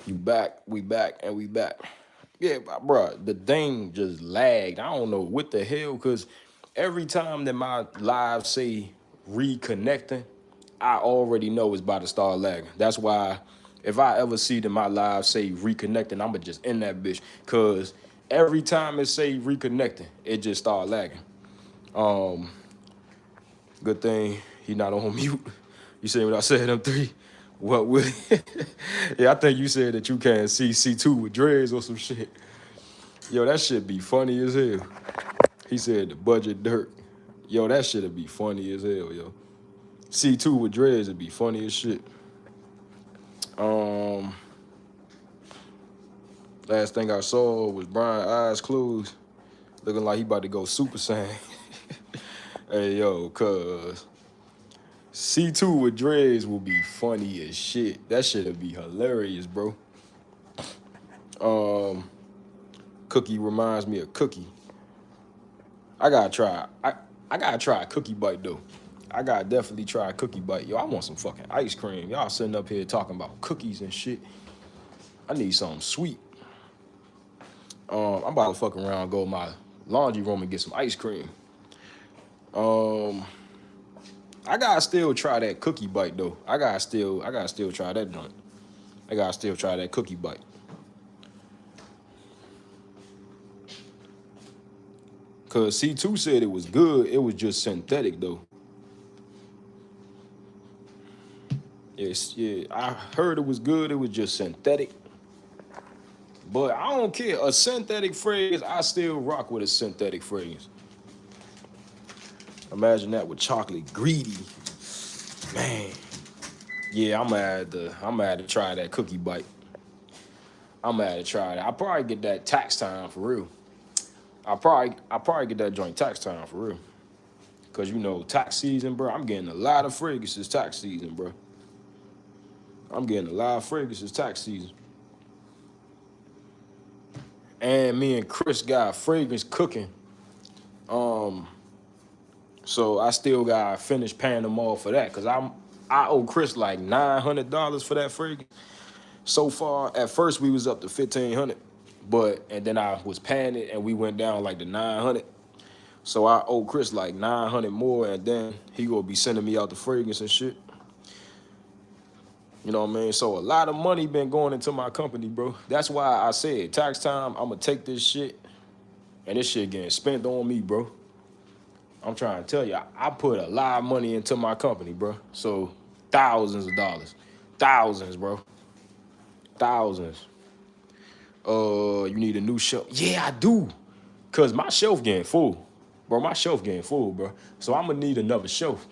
You back, we back, and we back. Yeah, bro, the thing just lagged. I don't know what the hell, because every time that my live say reconnecting, I already know it's about to start lagging. That's why if I ever see that my live say reconnecting, I'ma just end that bitch. Cause every time it say reconnecting, it just start lagging. Good thing he not on mute. You see what I said, them three? What would Yeah, I think you said that you can't see C2 with dreads or some shit. Yo, that shit be funny as hell. He said the budget dirt. Yo, that shit'd be funny as hell, yo. C2 with dreads would be funny as shit. Um, Last thing I saw was Brian eyes closed, looking like he about to go Super Saiyan. Hey, yo, cuz C2 with dreads will be funny as shit. That shit'd be hilarious, bro. Cookie reminds me of Cookie. I gotta try. I gotta try a cookie bite though. I gotta definitely try a cookie bite. Yo, I want some fucking ice cream. Y'all sitting up here talking about cookies and shit. I need something sweet. I'm about to fuck around, and go to my laundry room and get some ice cream. I gotta still try that cookie bite though. I gotta still try that joint. I gotta still try that cookie bite. Cause C2 said it was good. It was just synthetic though. Yes, yeah. I heard it was good. It was just synthetic. But I don't care. A synthetic fragrance, I still rock with a synthetic fragrance. Imagine that with chocolate greedy. Man. Yeah, I'm gonna have to try that cookie bite. I'm gonna have to try that. I'll probably get that tax time for real. I'll probably get that joint tax time for real. Cause you know, tax season, bro. I'm getting a lot of fragrances tax season, bro. I'm getting a lot of fragrances tax season. And me and Chris got fragrance cooking. So I still gotta finish paying them all for that. Cause I owe Chris like $900 for that fragrance. So far, at first we was up to 1,500, but and then I was paying it and we went down like to 900. So I owe Chris like 900 more, and then he gonna be sending me out the fragrance and shit. You know what I mean? So a lot of money been going into my company, bro. That's why I said tax time. I'm gonna take this shit, and this shit getting spent on me, bro. I'm trying to tell you, I put a lot of money into my company, bro. So thousands of dollars, thousands, bro, thousands. You need a new shelf? Yeah, I do, cause my shelf getting full, bro. My shelf getting full, bro. So I'm gonna need another shelf.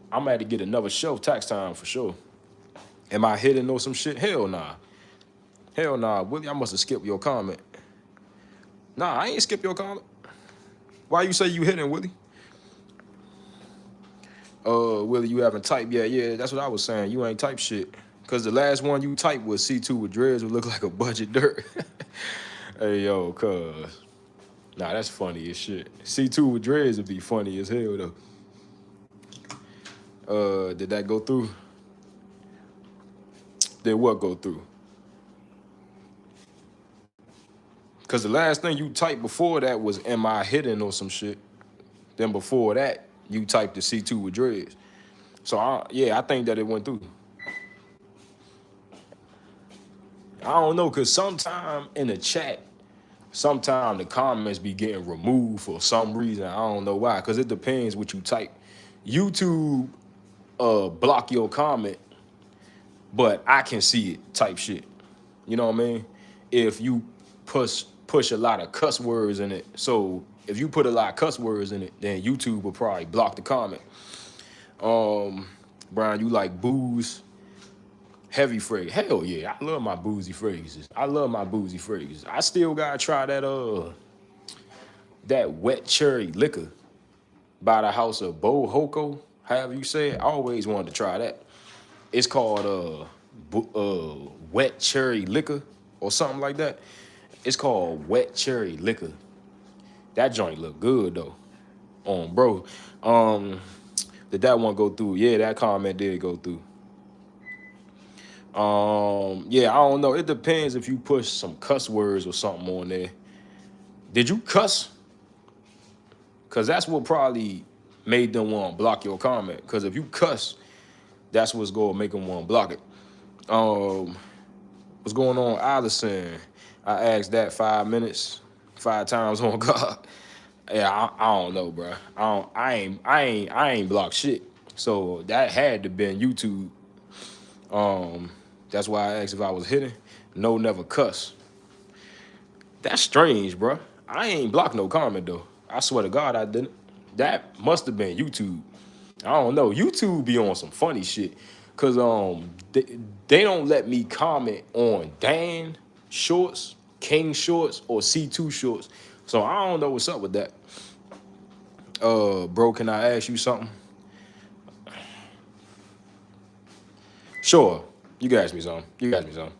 I'm gonna have to get another shelf tax time for sure. Am I hidden or some shit? Hell nah. Hell nah. Willie, I must have skipped your comment. Nah, I ain't skip your comment. Why you say you hidden, Willie? Willie, you haven't typed yet. Yeah, that's what I was saying. You ain't typed shit. Cause the last one you typed was C2 with dreads would look like a budget dirt. Hey yo, cuz. Nah, that's funny as shit. C2 with dreads would be funny as hell though. Did that go through? Did what go through? Cause the last thing you typed before that was am I hidden or some shit. Then before that, you typed the C2 with dreads. So yeah, I think that it went through. I don't know, cause sometime in the chat, sometime the comments be getting removed for some reason. I don't know why, cause it depends what you type. YouTube block your comment, but I can see it type shit. You know what I mean? If you push a lot of cuss words in it, so if you put a lot of cuss words in it, then YouTube will probably block the comment. Brian, you like booze, heavy fragrance? Hell yeah, I love my boozy fragrances. I love my boozy fragrances. I still gotta try that wet cherry liquor by the house of Bo Hoko, however you say it. I always wanted to try that. It's called wet cherry liquor or something like that. It's called wet cherry liquor. That joint look good though. Bro. Did that one go through? Yeah, that comment did go through. Yeah, I don't know. It depends if you push some cuss words or something on there. Did you cuss? Cause that's what probably made them want to block your comment. Cause if you cuss, that's what's gonna make them want to block it. Um, what's going on, Allison? I asked that 5 minutes, 5 times on God. Yeah, I don't know, bro. I ain't blocked shit. So that had to been YouTube. Um, that's why I asked if I was hitting. No, never cuss. That's strange, bro. I ain't blocked no comment though. I swear to God, I didn't. That must have been YouTube. I don't know. YouTube be on some funny shit, cause they don't let me comment on Dan shorts, King shorts, or C2 shorts. So I don't know what's up with that. Bro, can I ask you something? Sure. You can ask me something. You can ask me something.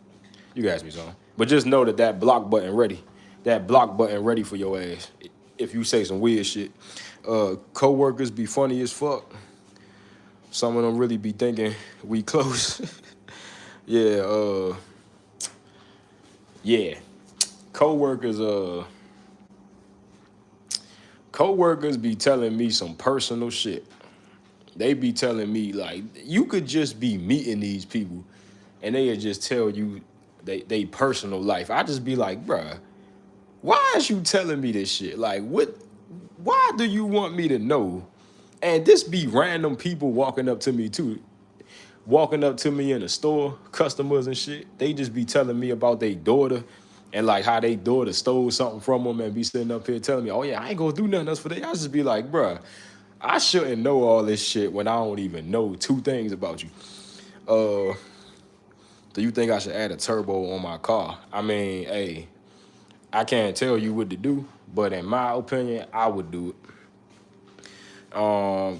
You can ask me something. But just know that that block button ready. That block button ready for your ass. If you say some weird shit. Co-workers be funny as fuck. Some of them really be thinking we close. Yeah, yeah. Co-workers, co-workers be telling me some personal shit. They be telling me like you could just be meeting these people and they just tell you they personal life. I just be like, bruh, why is you telling me this shit? Like, what? Why do you want me to know? And this be random people walking up to me too, walking up to me in the store, customers and shit. They just be telling me about their daughter and like how they daughter stole something from them and be sitting up here telling me, oh yeah, I ain't gonna do nothing else for that. I just be like, bruh, I shouldn't know all this shit when I don't even know 2 things about you. Do you think I should add a turbo on my car? I mean, hey, I can't tell you what to do, but in my opinion, I would do it.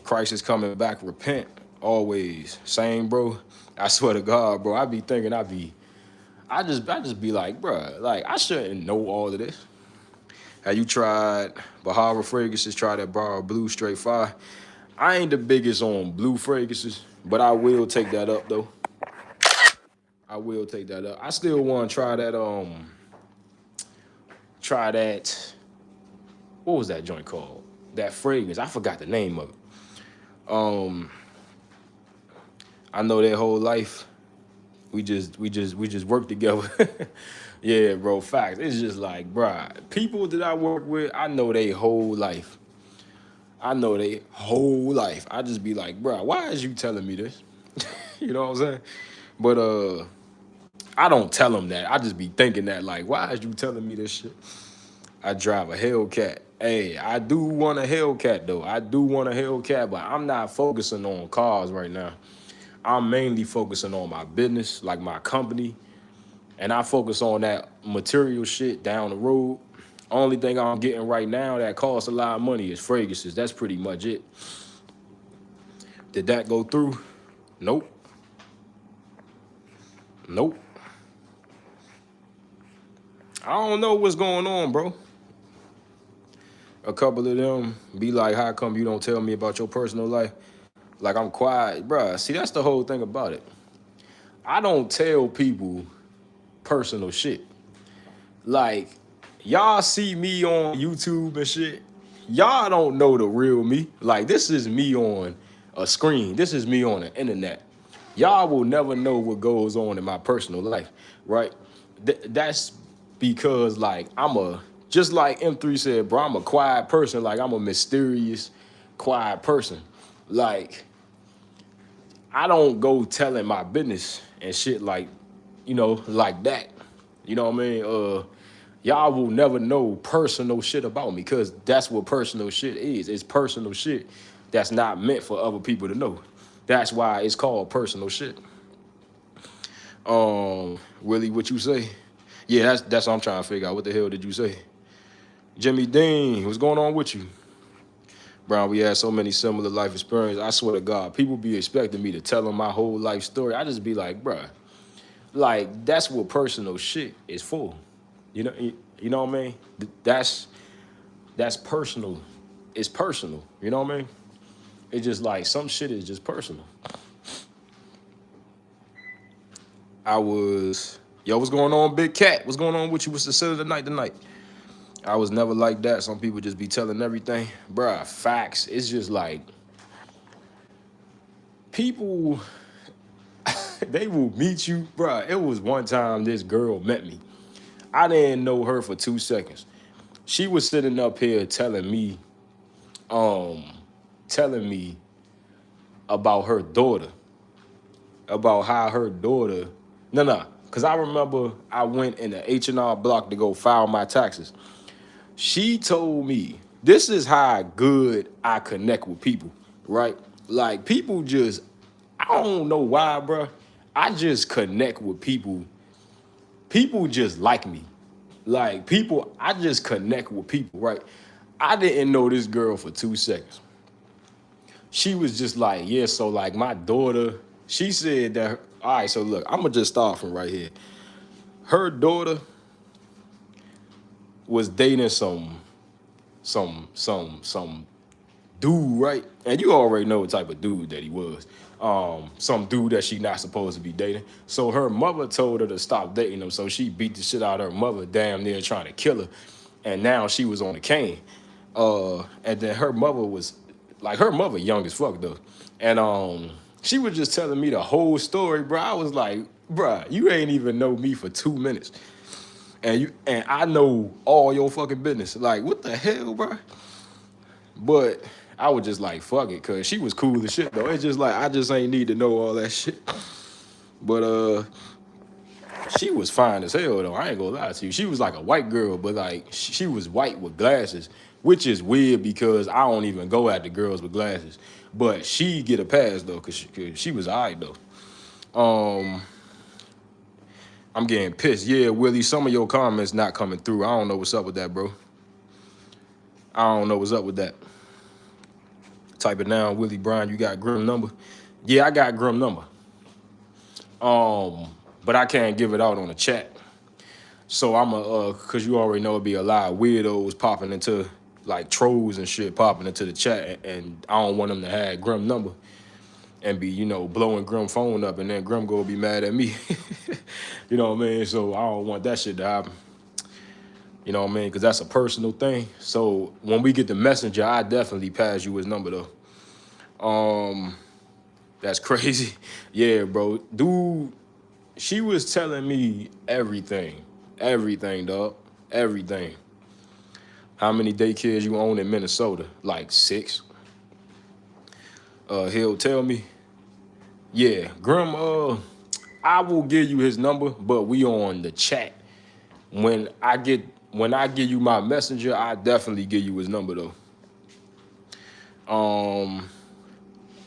Christ is coming back, repent always. Same, bro. I swear to God, bro. I just be like, bro, like I shouldn't know all of this. Have you tried Bahara fragrances? Try that Bar Blue Straight Fire. I ain't the biggest on blue fragrances, but I will take that up though. I will take that up. I still want to try that. What was that joint called? That fragrance. I forgot the name of it. I know their whole life. We just work together. Yeah, bro. Facts. It's just like, bruh, people that I work with, I know they whole life. I know they whole life. I just be like, bruh, why is you telling me this? You know what I'm saying? But I don't tell them that. I just be thinking that, like, why is you telling me this shit? I drive a Hellcat. Hey, I do want a Hellcat though. I do want a Hellcat, but I'm not focusing on cars right now. I'm mainly focusing on my business, like my company, and I focus on that material shit down the road. Only thing I'm getting right now that costs a lot of money is fragrances. That's pretty much it. Did that go through? Nope. Nope. I don't know what's going on, bro. A couple of them be like, how come you don't tell me about your personal life? Like I'm quiet, bruh. See, that's the whole thing about it. I don't tell people personal shit. Like, y'all see me on YouTube and shit. Y'all don't know the real me. Like, this is me on a screen. This is me on the internet. Y'all will never know what goes on in my personal life, right? That's because, like, just like M3 said, bro, I'm a quiet person. Like, I'm a mysterious, quiet person. Like, I don't go telling my business and shit like, like that. You know what I mean? Y'all will never know personal shit about me because that's what personal shit is. It's personal shit that's not meant for other people to know. That's why it's called personal shit. Willie, what you say? Yeah, that's what I'm trying to figure out. What the hell did you say? Jimmy Dean, what's going on with you? Brown, we had so many similar life experiences. I swear to God, people be expecting me to tell them my whole life story. I just be like, bruh, like that's what personal shit is for. You know what I mean? That's personal. It's personal. You know what I mean? It's just like some shit is just personal. I was, yo, what's going on, Big Cat? What's going on with you? What's the city tonight? I was never like that. Some people just be telling everything. Bruh, facts. It's just like, people, they will meet you. Bruh, it was one time this girl met me. I didn't know her for 2 seconds. She was sitting up here um, telling me about her daughter, about how her daughter, no, because I remember I went in the H&R Block to go file my taxes. She told me, this is how good I connect with people, right? Like, people just, I don't know why, bro. I just connect with people. People just like me. Like, people, I just connect with people, right? I didn't know this girl for 2 seconds. She was just like, yeah, so like my daughter, she said that, all right, so look, I'm gonna just start from right here. Her daughter was dating some dude, right? And you already know what type of dude that he was. Some dude that she not supposed to be dating. So her mother told her to stop dating him. So she beat the shit out of her mother, damn near trying to kill her. And now she was on the cane. And then her mother was like, her mother young as fuck though. And she was just telling me the whole story, bro. I was like, bro, you ain't even know me for 2 minutes. And I know all your fucking business. Like, what the hell, bro? But I was just like, fuck it, cause she was cool as shit though. It's just like I just ain't need to know all that shit. But she was fine as hell though. I ain't gonna lie to you. She was like a white girl, but like she was white with glasses, which is weird because I don't even go at the girls with glasses. But she get a pass though, cause she was alright though. I'm getting pissed. Yeah, Willie, some of your comments not coming through. I don't know what's up with that, bro. I don't know what's up with that. Type it down, Willie Bryan. You got Grim number? Yeah, I got Grim number. But I can't give it out on the chat. So I'm cause you already know it'd be a lot of weirdos popping into, like, trolls and shit popping into the chat, and I don't want them to have Grim number and be, you know, blowing Grim phone up, and then Grim go be mad at me. You know what I mean? So I don't want that shit to happen. You know what I mean? Because that's a personal thing. So when we get the messenger, I definitely pass you his number though. That's crazy. Yeah, bro. Dude, she was telling me everything. Everything, dog. Everything. How many daycares you own in Minnesota? Like 6. He'll tell me. Yeah, Grim, I will give you his number, but we on the chat. When I give you my messenger, I definitely give you his number though.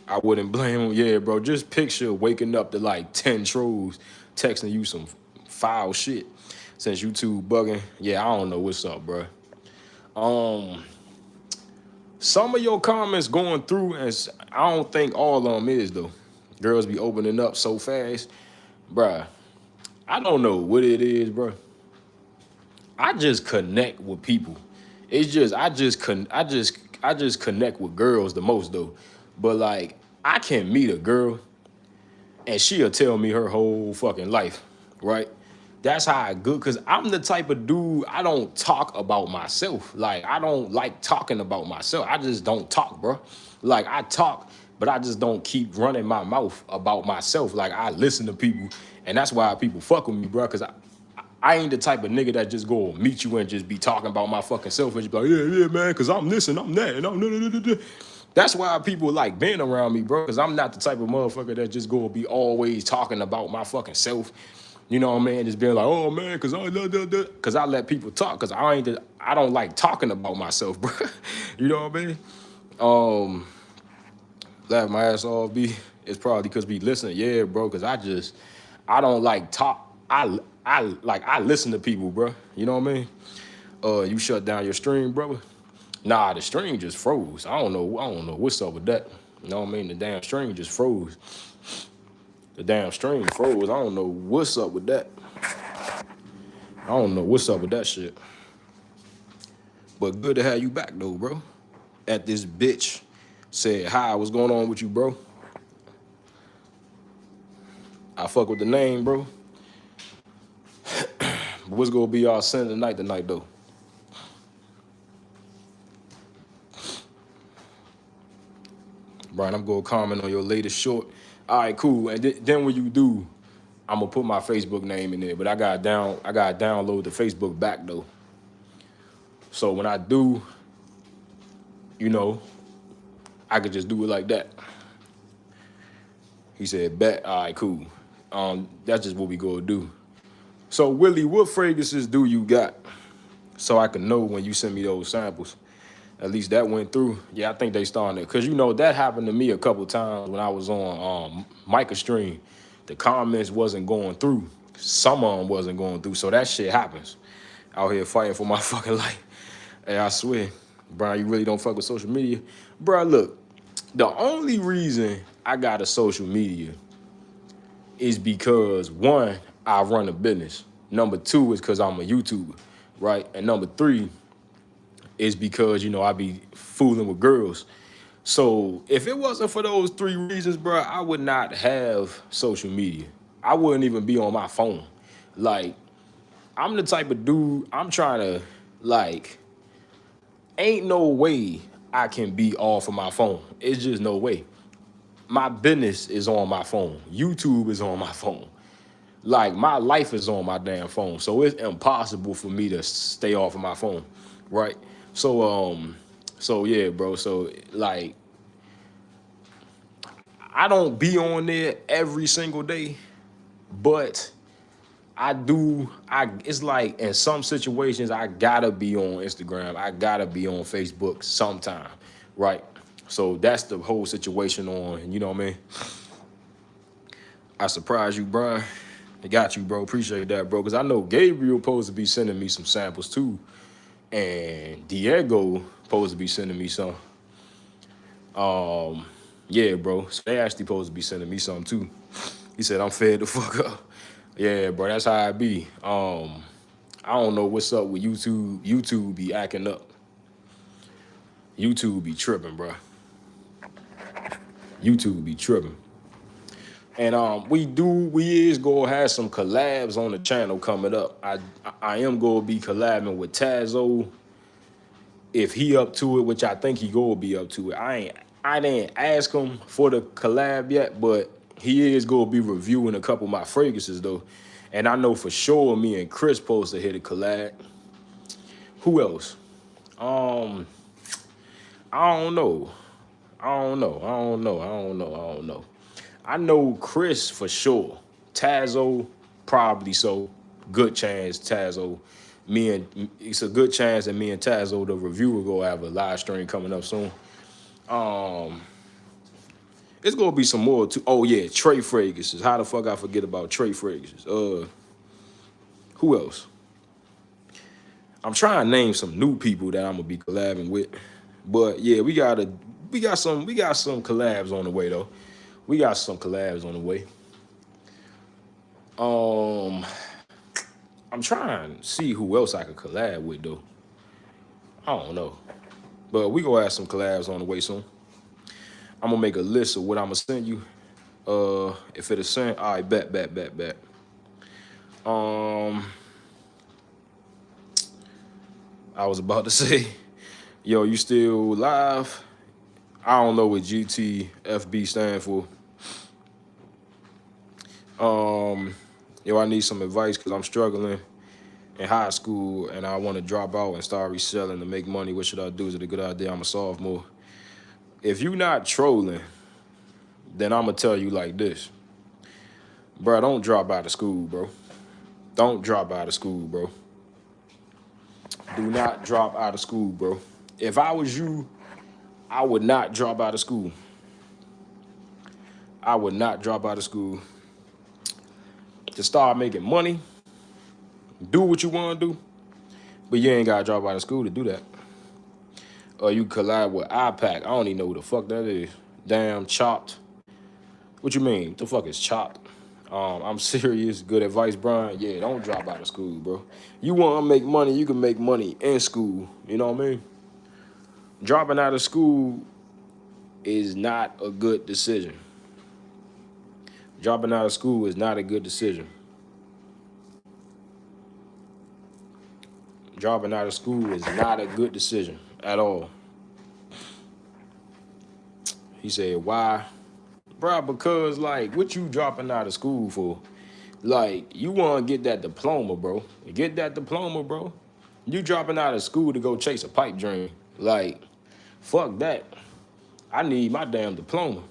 I wouldn't blame him. Yeah, bro. Just picture waking up to like 10 trolls texting you some foul shit since you two bugging. Yeah, I don't know what's up, bro. Some of your comments going through, and I don't think all of them is though. Girls be opening up so fast, bruh. I don't know what it is, bro. I just connect with people. It's just I just connect with girls the most though. But like I can meet a girl and she'll tell me her whole fucking life, right? That's how I good, cause I'm the type of dude, I don't talk about myself. Like I don't like talking about myself. I just don't talk, bro. Like I talk, but I just don't keep running my mouth about myself. Like I listen to people, and that's why people fuck with me, bro. Cause I ain't the type of nigga that just go meet you and just be talking about my fucking self and just be like, yeah, man, cause I'm this and I'm that and I'm da. That's why people like being around me, bro. Cause I'm not the type of motherfucker that just go be always talking about my fucking self. You know what I mean? Just being like, oh man, cause I let people talk, cause I don't like talking about myself, bro. You know what I mean? Laugh my ass off, B. It's probably because we listen, yeah, bro. Cause I don't like talk. I listen to people, bro. You know what I mean? You shut down your stream, brother. Nah, the stream just froze. I don't know what's up with that. You know what I mean? The damn stream just froze. The damn stream froze. I don't know what's up with that. I don't know what's up with that shit. But good to have you back though, bro. At this bitch said, hi, what's going on with you, bro? I fuck with the name, bro. But what's gonna be our sin tonight though? Brian, I'm gonna comment on your latest short. All right, cool. And then when you do, I'm gonna put my Facebook name in there. But I gotta download the Facebook back though. So when I do, you know, I could just do it like that. He said, bet. All right, cool. That's just what we gonna do. So Willie, what fragrances do you got? So I can know when you send me those samples. At least that went through. Yeah, I think they started it. Cause you know that happened to me a couple times when I was on Micah Stream. The comments wasn't going through. Some of them wasn't going through. So that shit happens. Out here fighting for my fucking life. Hey, I swear, Brian, you really don't fuck with social media? Bro, look, the only reason I got a social media is because, one, I run a business. Number two is because I'm a YouTuber, right? And number three is because, you know, I be fooling with girls. So if it wasn't for those three reasons, bro, I would not have social media. I wouldn't even be on my phone. Like, I'm the type of dude, I'm trying to, like, ain't no way I can be off of my phone. It's just no way. My business is on my phone. YouTube is on my phone. Like, my life is on my damn phone. So it's impossible for me to stay off of my phone, right? So yeah, bro. So like, I don't be on there every single day, but I do. It's like in some situations I gotta be on Instagram. I gotta be on Facebook sometime, right? So that's the whole situation on. You know what I mean? I surprised you, Brian. I got you, bro. Appreciate that, bro. Because I know Gabriel supposed to be sending me some samples too, and Diego supposed to be sending me some. Yeah, bro. So they actually supposed to be sending me some too. He said I'm fed the fuck up. Yeah, bro. That's how I be. I don't know what's up with YouTube. YouTube be acting up. YouTube be tripping, bro. YouTube be tripping. And we is gonna have some collabs on the channel coming up. I am gonna be collabing with Tazo if he up to it, which I think he gonna be up to it. I didn't ask him for the collab yet, but he is gonna be reviewing a couple of my fragrances though. And I know for sure me and Chris supposed to hit a collab. Who else? I don't know. I don't know. I know Chris for sure. Tazo, probably so. Good chance Tazo. It's a good chance that me and Tazo, the reviewer, go have a live stream coming up soon. It's gonna be some more too. Oh yeah, Trey fragrances. How the fuck I forget about Trey fragrances? Who else? I'm trying to name some new people that I'm gonna be collabing with. But yeah, we got some collabs on the way though. We got some collabs on the way. I'm trying to see who else I could collab with though. I don't know. But we gonna have some collabs on the way soon. I'm gonna make a list of what I'm gonna send you. If it'll send, all right, bet. I was about to say, yo, you still live? I don't know what GTFB stand for. Yo, I need some advice because I'm struggling in high school and I want to drop out and start reselling to make money. What should I do? Is it a good idea? I'm a sophomore. If you're not trolling, then I'm going to tell you like this. Bro, don't drop out of school, bro. Don't drop out of school, bro. Do not drop out of school, bro. If I was you, I would not drop out of school. I would not drop out of school. To start making money, do what you want to do, but you ain't got to drop out of school to do that. Or you collab with iPac. I don't even know who the fuck that is. Damn, Chopped. What you mean? What the fuck is Chopped? I'm serious. Good advice, Brian. Yeah, don't drop out of school, bro. You want to make money, you can make money in school. You know what I mean? Dropping out of school is not a good decision. Dropping out of school is not a good decision. Dropping out of school is not a good decision at all. He said, why? Bro, because like what you dropping out of school for? Like, you wanna get that diploma, bro. Get that diploma, bro. You dropping out of school to go chase a pipe dream. Like, fuck that. I need my damn diploma.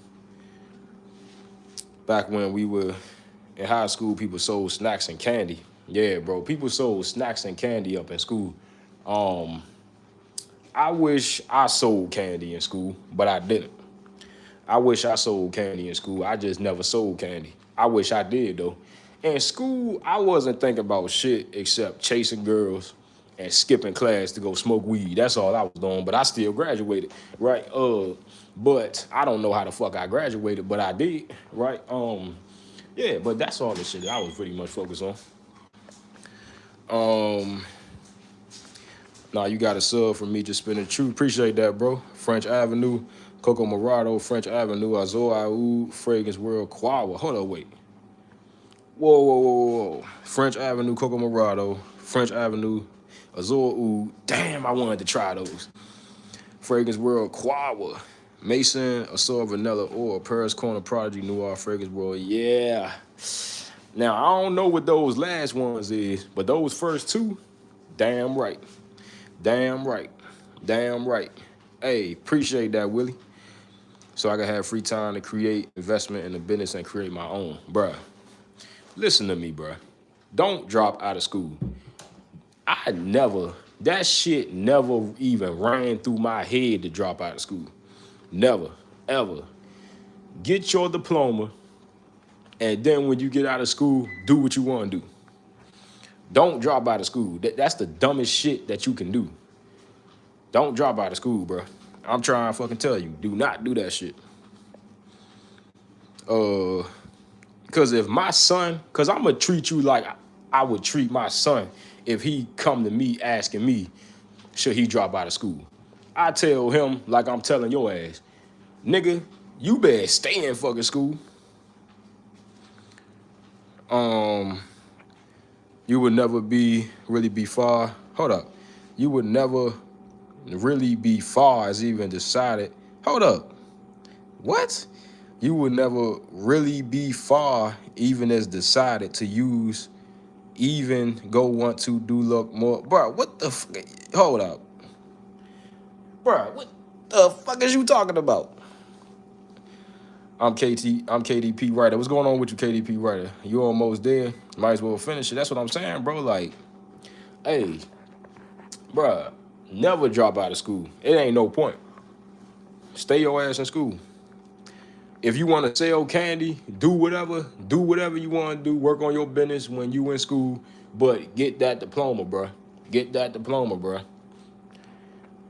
Back when we were in high school, people sold snacks and candy. Yeah, bro. People sold snacks and candy up in school. I wish I sold candy in school, but I didn't. I wish I sold candy in school. I just never sold candy. I wish I did though. In school, I wasn't thinking about shit except chasing girls and skipping class to go smoke weed. That's all I was doing. But I still graduated, right? But I don't know how the fuck I graduated, but I did, right? Yeah, but that's all the shit that I was pretty much focused on. Nah, you got a sub from me just spinning truth. Appreciate that, bro. French Avenue, Coco Morado, French Avenue, Azor Aoud, Fragrance World, Quawa. Hold on, wait. Whoa. French Avenue, Coco Morado, French Avenue, Azor Aoud. Damn, I wanted to try those. Fragrance World, Quawa. Mason, Azor Vanilla, or Paris Corner Prodigy, Noir, Fragrance World. Yeah. Now, I don't know what those last ones is, but those first two, damn right. Damn right. Damn right. Hey, appreciate that, Willie. So I can have free time to create investment in the business and create my own. Bruh, listen to me, bruh. Don't drop out of school. That shit never even ran through my head to drop out of school. Never, ever. Get your diploma, and then when you get out of school, do what you want to do. Don't drop out of school. That's the dumbest shit that you can do. Don't drop out of school, bro. I'm trying to fucking tell you. Do not do that shit. Because if my son, because I'm going to treat you like I would treat my son if he come to me asking me, should he drop out of school? I tell him like I'm telling your ass, nigga, you better stay in fucking school. You would never really be far. Hold up. You would never really be far as even decided. Hold up. What? You would never really be far even as decided to use even go want to do look more. Bro, what the fuck? Hold up. Bro, what the fuck is you talking about? I'm KDP Writer. What's going on with you, KDP Writer? You almost there. Might as well finish it. That's what I'm saying, bro. Like, hey, bro, never drop out of school. It ain't no point. Stay your ass in school. If you want to sell candy, do whatever you want to do. Work on your business when you in school, but get that diploma, bro. Get that diploma, bro.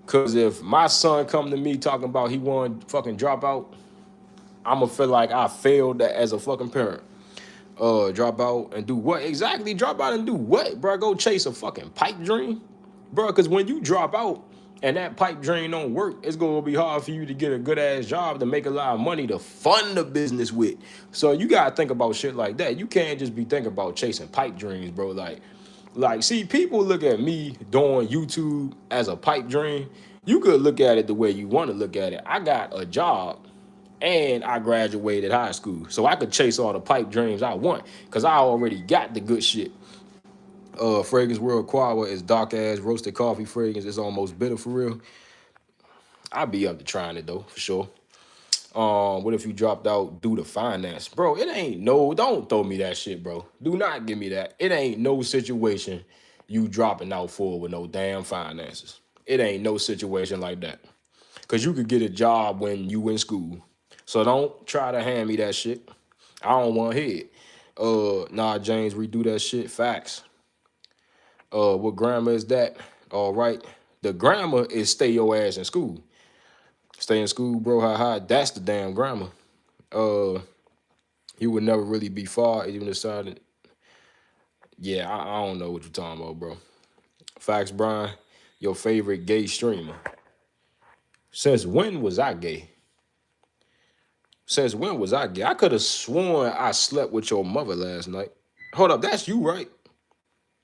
Cause if my son come to me talking about he want to fucking drop out, I'ma feel like I failed as a fucking parent. Drop out and do what? Exactly, drop out and do what, bro? Go chase a fucking pipe dream? Bro, because when you drop out and that pipe dream don't work, it's going to be hard for you to get a good-ass job to make a lot of money to fund the business with. So you got to think about shit like that. You can't just be thinking about chasing pipe dreams, bro. Like, see, people look at me doing YouTube as a pipe dream. You could look at it the way you want to look at it. I got a job. And I graduated high school. So I could chase all the pipe dreams I want because I already got the good shit. Fragrance World Quawa is dark ass roasted coffee fragrance. It's almost bitter for real. I'd be up to trying it though, for sure. What if you dropped out due to finance? Bro, it ain't no, don't throw me that shit, bro. Do not give me that. It ain't no situation you dropping out for with no damn finances. It ain't no situation like that. Because you could get a job when you in school. So don't try to hand me that shit. I don't want to hear it. Nah, James, redo that shit. Facts. What grammar is that? All right. The grammar is stay your ass in school. Stay in school, bro. Ha. That's the damn grammar. You would never really be far, even decided. Yeah, I don't know what you're talking about, bro. Facts, Brian. Your favorite gay streamer. Since when was I gay? Since when was I gay? I could have sworn I slept with your mother last night. Hold up, that's you, right?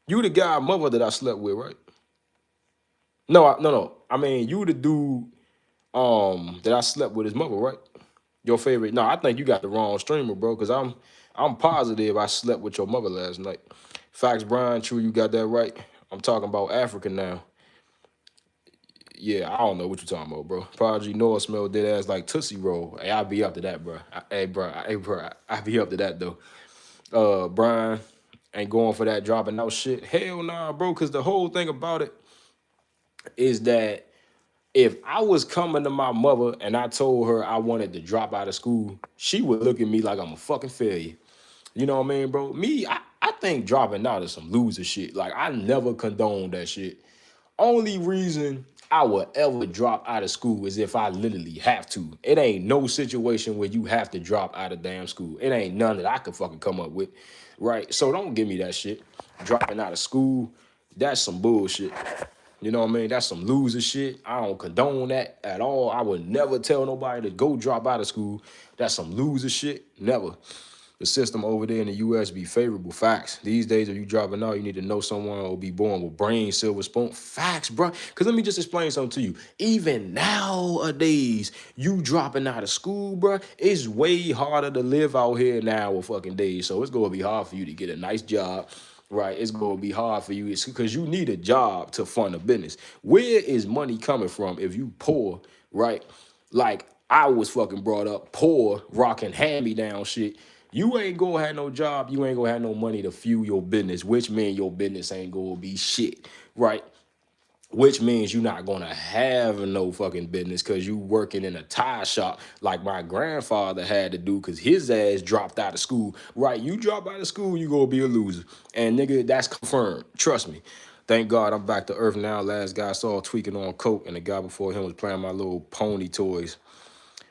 You the guy mother that I slept with, right? No. I mean, you the dude that I slept with his mother, right? Your favorite? No, I think you got the wrong streamer, bro. Cause I'm positive I slept with your mother last night. Facts, Brian. True, you got that right. I'm talking about Africa now. Yeah, I don't know what you talking about, bro. Prodigy Noah smell dead ass like Tootsie Roll. Hey, I'll be up to that, bro. Hey, bro, I be up to that though. Brian ain't going for that dropping out shit. Hell nah, bro. Cause the whole thing about it is that if I was coming to my mother and I told her I wanted to drop out of school, she would look at me like I'm a fucking failure. You know what I mean, bro? I think dropping out is some loser shit. Like, I never condone that shit. Only reason I would ever drop out of school is if I literally have to. It ain't no situation where you have to drop out of damn school. It ain't none that I could fucking come up with, right? So don't give me that shit. Dropping out of school, that's some bullshit. You know what I mean? That's some loser shit. I don't condone that at all. I would never tell nobody to go drop out of school. That's some loser shit. Never. The system over there in the US be favorable. Facts. These days, if you dropping out, you need to know someone or be born with brain, silver spoon. Facts, bro. Because let me just explain something to you. Even nowadays, you dropping out of school, bro, it's way harder to live out here now with fucking days. So it's going to be hard for you to get a nice job. Right, it's gonna be hard for you. It's because you need a job to fund a business. Where is money coming from if you poor, right? Like I was fucking brought up poor, rocking hand-me-down shit. You ain't gonna have no job, you ain't gonna have no money to fuel your business, which means your business ain't gonna be shit, right? Which means you're not gonna have no fucking business because you working in a tire shop like my grandfather had to do because his ass dropped out of school. Right, you drop out of school, you gonna be a loser. And nigga, that's confirmed. Trust me. Thank God I'm back to earth now. Last guy I saw tweaking on coke, and the guy before him was playing my little pony toys.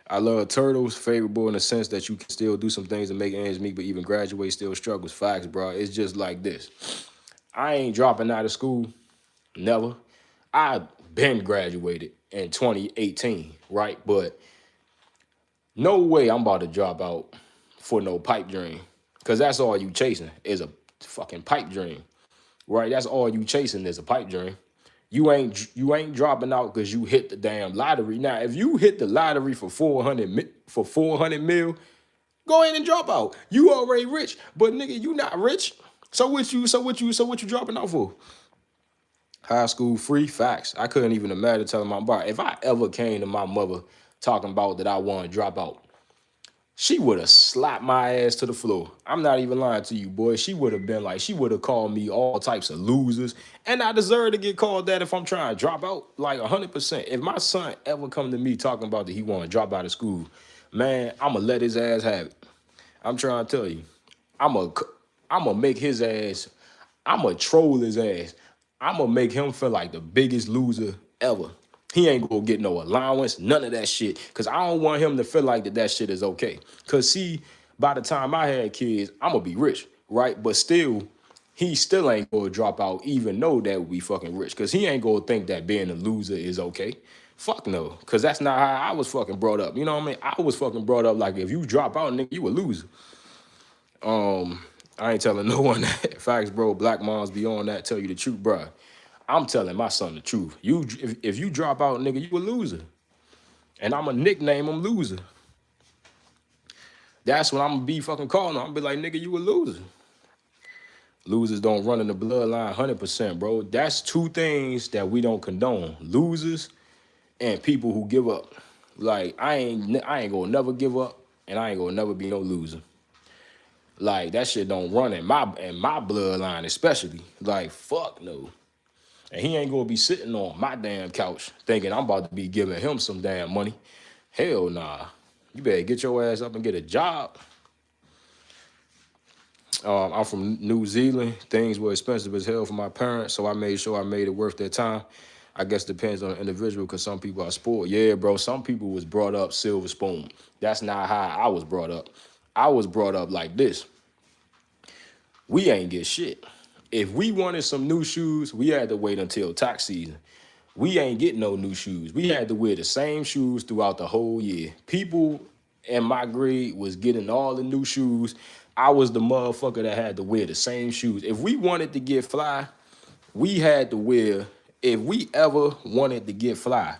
I love turtles, favorable in the sense that you can still do some things and make ends meet, but even graduate still struggles. Facts, bro. It's just like this. I ain't dropping out of school. Never. I been graduated in 2018, right? But no way I'm about to drop out for no pipe dream. Cause that's all you chasing is a fucking pipe dream, right? That's all you chasing is a pipe dream. You ain't dropping out because you hit the damn lottery. Now, if you hit the lottery for 400 mil, go ahead and drop out. You already rich, but nigga, you not rich. So what you dropping out for? High school free facts. I couldn't even imagine telling my brother if I ever came to my mother talking about that I want to drop out, she would have slapped my ass to the floor. I'm not even lying to you, boy. She would have been like, she would have called me all types of losers. And I deserve to get called that if I'm trying to drop out, like 100%. If my son ever come to me talking about that he want to drop out of school, man, I'm going to let his ass have it. I'm trying to tell you. I'm a, I'm gonna make his ass. I'm gonna troll his ass. I'm gonna make him feel like the biggest loser ever. He ain't gonna get no allowance, none of that shit. Cause I don't want him to feel like that shit is okay. Cause see, by the time I had kids, I'm gonna be rich, right? But still, he still ain't gonna drop out, even though that we fucking rich. Cause he ain't gonna think that being a loser is okay. Fuck no. Cause that's not how I was fucking brought up. You know what I mean? I was fucking brought up like if you drop out, nigga, you a loser. I ain't telling no one that. Facts, bro. Black moms be on that. Tell you the truth, bro. I'm telling my son the truth. If you drop out, nigga, you a loser. And I'm going to nickname him loser. That's when I'm going to be fucking calling him. I'm be like, nigga, you a loser. Losers don't run in the bloodline 100%, bro. That's two things that we don't condone. Losers and people who give up. Like, I ain't going to never give up, and I ain't going to never be no loser. Like, that shit don't run in my bloodline, especially. Like, fuck no. And he ain't gonna be sitting on my damn couch thinking I'm about to be giving him some damn money. Hell nah. You better get your ass up and get a job. I'm from New Zealand. Things were expensive as hell for my parents, so I made sure I made it worth their time. I guess it depends on the individual because some people are spoiled. Yeah, bro, some people was brought up silver spoon. That's not how I was brought up. I was brought up like this. We ain't get shit. If we wanted some new shoes, we had to wait until tax season. We ain't getting no new shoes. We had to wear the same shoes throughout the whole year. People in my grade was getting all the new shoes. I was the motherfucker that had to wear the same shoes. If we wanted to get fly, we had to wear if we ever wanted to get fly,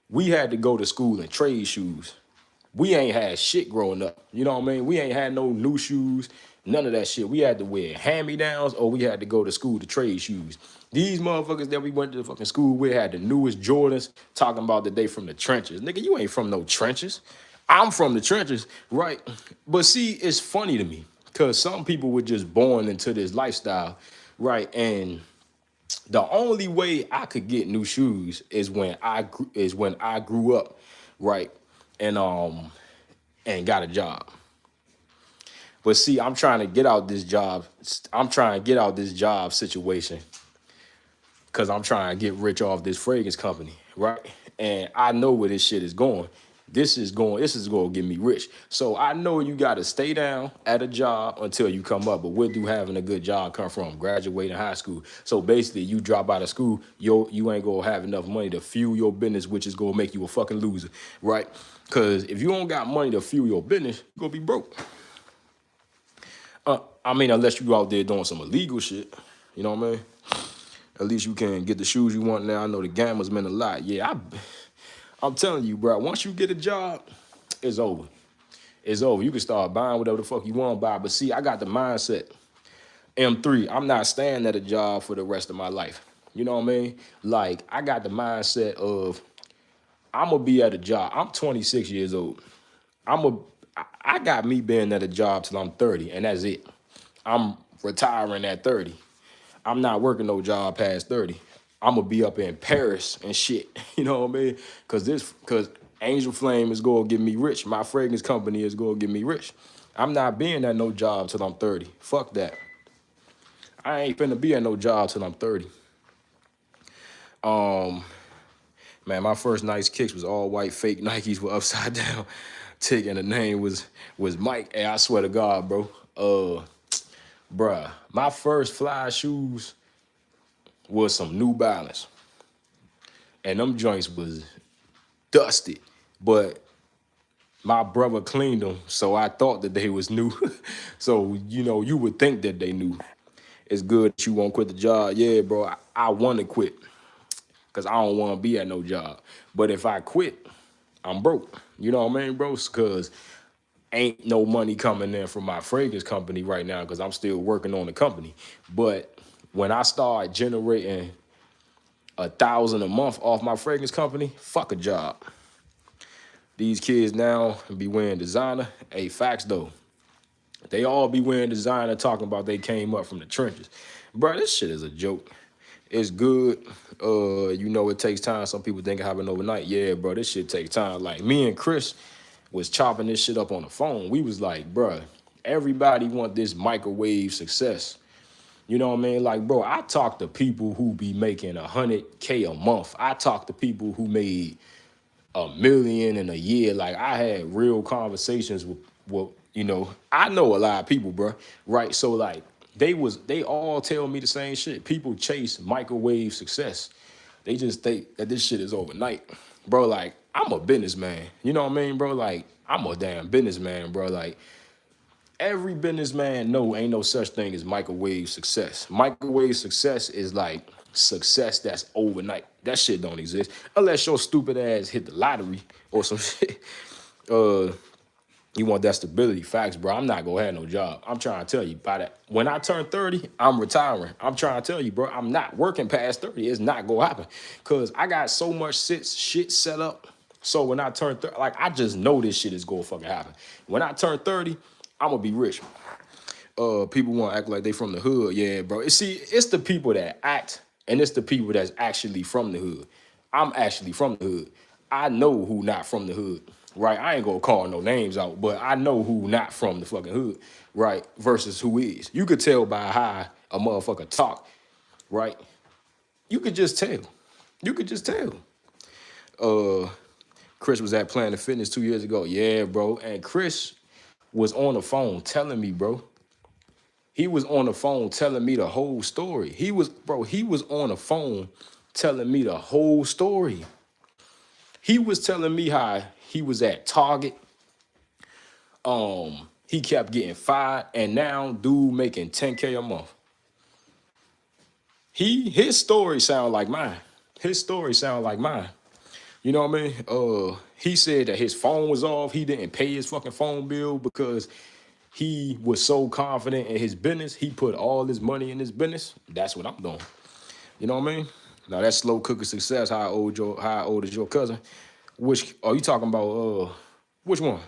we had to go to school in trade shoes. We ain't had shit growing up. You know what I mean? We ain't had no new shoes, none of that shit. We had to wear hand-me-downs or we had to go to school to trade shoes. These motherfuckers that we went to the fucking school with had the newest Jordans talking about that they from the trenches. Nigga, you ain't from no trenches. I'm from the trenches, right? But see, it's funny to me because some people were just born into this lifestyle, right? And the only way I could get new shoes is when I grew up, right? And got a job. But see, I'm trying to get out this job. I'm trying to get out this job situation because I'm trying to get rich off this fragrance company, right? And I know where this shit is going. This is going to get me rich. So I know you got to stay down at a job until you come up. But where do having a good job come from? Graduating high school. So basically, you drop out of school, you ain't going to have enough money to fuel your business, which is going to make you a fucking loser, right? Because if you don't got money to fuel your business, you're going to be broke. I mean, unless you out there doing some illegal shit. You know what I mean? At least you can get the shoes you want now. I know the gamblers meant a lot. Yeah, I'm telling you, bro, once you get a job, it's over. It's over. You can start buying whatever the fuck you want to buy. But see, I got the mindset. M3, I'm not staying at a job for the rest of my life. You know what I mean? Like, I got the mindset of I'm going to be at a job. I'm 26 years old. I got me being at a job till I'm 30, and that's it. I'm retiring at 30. I'm not working no job past 30. I'm gonna be up in Paris and shit. You know what I mean? Cause Angel Flame is gonna get me rich. My fragrance company is gonna get me rich. I'm not being at no job till I'm 30. Fuck that. I ain't finna be at no job till I'm 30. Man, my first Nike kicks was all white fake Nikes with upside down tick, and the name was Mike. Hey, I swear to God, bro. Bruh, my first fly shoes was some New Balance. And them joints was dusted. But my brother cleaned them, so I thought that they was new. So, you know, you would think that they knew. It's good that you won't quit the job. Yeah, bro, I want to quit because I don't want to be at no job. But if I quit, I'm broke. You know what I mean, bro? Because ain't no money coming in from my fragrance company right now because I'm still working on the company. But when I start generating 1,000 a month off my fragrance company, fuck a job. These kids now be wearing designer. Hey, facts though. They all be wearing designer talking about they came up from the trenches. Bro, this shit is a joke. It's good. You know, it takes time. Some people think it happened overnight. Yeah, bro, this shit takes time. Like, me and Chris was chopping this shit up on the phone. We was like, bro, everybody want this microwave success. You know what I mean? Like, bro, I talk to people who be making 100K a month. I talk to people who made $1 million in a year. Like, I had real conversations with you know, I know a lot of people, bro. Right? So, like, they all tell me the same shit. People chase microwave success. They just think that this shit is overnight. Bro, like, I'm a businessman. You know what I mean, bro? Like, I'm a damn businessman, bro. Like, every businessman know ain't no such thing as microwave success. Microwave success is like success that's overnight. That shit don't exist unless your stupid ass hit the lottery or some shit. You want that stability. Facts, bro. I'm not gonna have no job. I'm trying to tell you by that. When I turn 30, I'm retiring. I'm trying to tell you, bro. I'm not working past 30. It's not gonna happen because I got so much shit set up. So when I turn 30, like, I just know this shit is gonna fucking happen. When I turn 30, I'm gonna be rich. People want to act like they from the hood. Yeah, bro. It's the people that act, and it's the people that's actually from the hood. I'm actually from the hood. I know who not from the hood, right? I ain't gonna call no names out, but I know who not from the fucking hood, right? Versus who is. You could tell by how a motherfucker talk, right? You could just tell. You could just tell. Chris was at Planet Fitness 2 years ago. Yeah, bro. And Chris was on the phone telling me, bro. He was on the phone telling me the whole story. He was on the phone telling me the whole story. He was telling me how he was at Target. He kept getting fired, and now dude making 10K a month. his story sound like mine. His story sound like mine. You know what I mean? He said that his phone was off. He didn't pay his fucking phone bill because he was so confident in his business. He put all his money in his business. That's what I'm doing. You know what I mean? Now that's slow cooking success. How old is your cousin? Which are you talking about? Which one?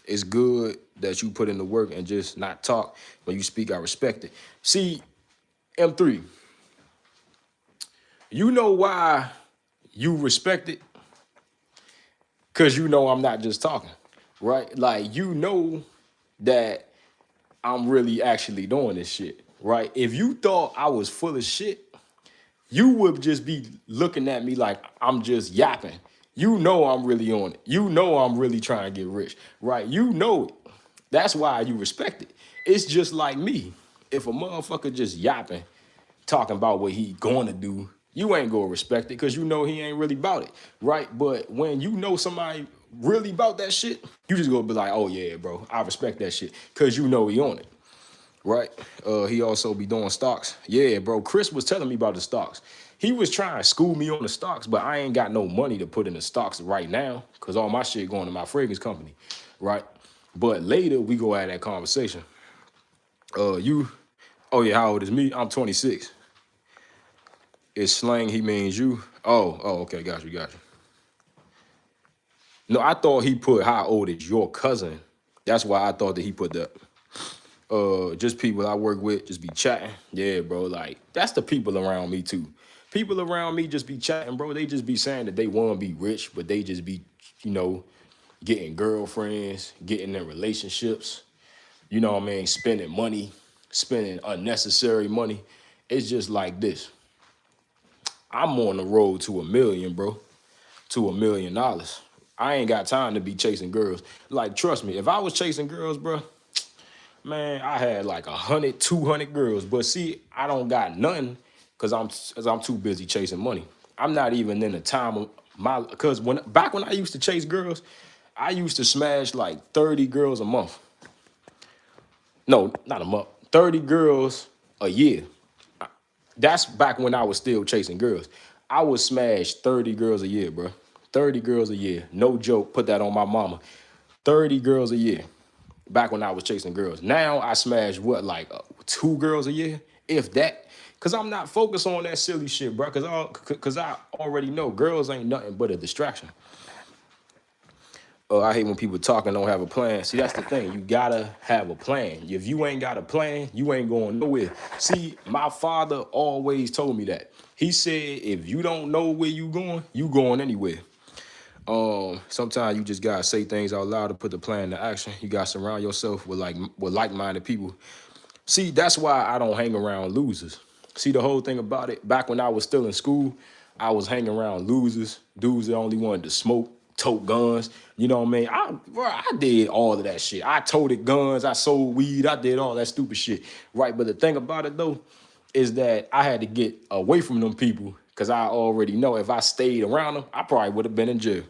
It's good that you put in the work and just not talk. When you speak, I respect it. See, M3, you know why you respect it? Because you know I'm not just talking, right? Like, you know that I'm really actually doing this shit, right? If you thought I was full of shit, you would just be looking at me like I'm just yapping. You know I'm really on it. You know I'm really trying to get rich, right? You know it. That's why you respect it. It's just like me. If a motherfucker just yapping, talking about what he gonna do, you ain't gonna respect it because you know he ain't really about it, right? But when you know somebody really about that shit, you just gonna be like, oh yeah, bro, I respect that shit because you know he on it, right? He also be doing stocks. Yeah, bro, Chris was telling me about the stocks. He was trying to school me on the stocks, but I ain't got no money to put in the stocks right now because all my shit going to my fragrance company, right? But later we go have that conversation. Oh yeah, how old is me? I'm 26. Is slang, he means you. Okay, got you. No, I thought he put how old is your cousin. That's why I thought that he put that. Just people I work with, just be chatting. Yeah, bro, like, that's the people around me too. People around me just be chatting, bro. They just be saying that they want to be rich, but they just be, you know, getting girlfriends, getting in relationships, you know what I mean, spending money, spending unnecessary money. It's just like this. I'm on the road to $1 million, bro. To $1 million. I ain't got time to be chasing girls. Like, trust me, if I was chasing girls, bro, man, I had like 100, 200 girls. But see, I don't got nothing because I'm too busy chasing money. I'm not even in the time of because back when I used to chase girls, I used to smash like 30 girls a month. No, not a month. 30 girls a year. That's back when I was still chasing girls. I would smash 30 girls a year, bro. 30 girls a year. No joke. Put that on my mama. 30 girls a year. Back when I was chasing girls. Now I smash what, like 2 girls a year? If that. Because I'm not focused on that silly shit, bro. Because I already know girls ain't nothing but a distraction. I hate when people talk and don't have a plan. See, that's the thing. You gotta have a plan. If you ain't got a plan, you ain't going nowhere. See, my father always told me that. He said, if you don't know where you going anywhere. Sometimes you just gotta say things out loud to put the plan into action. You gotta surround yourself with like-minded people. See, that's why I don't hang around losers. See, the whole thing about it, back when I was still in school, I was hanging around losers, dudes that only wanted to smoke, tote guns. You know what I mean? I did all of that shit. I toted guns, I sold weed, I did all that stupid shit, right? But the thing about it, though, is that I had to get away from them people because I already know if I stayed around them, I probably would have been in jail.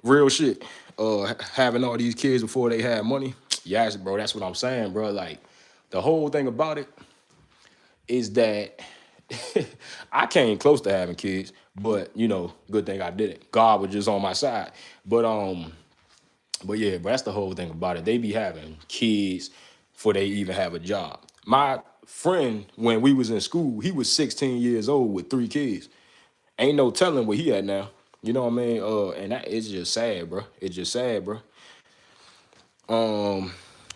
Real shit. Having all these kids before they had money. Yes, bro, that's what I'm saying, bro. Like, the whole thing about it is that I came close to having kids, but you know, good thing I didn't. God was just on my side. But yeah, but that's the whole thing about it. They be having kids before they even have a job. My friend, when we was in school, he was 16 years old with 3 kids. Ain't no telling what he had now. You know what I mean? And that it's just sad, bro. It's just sad, bro.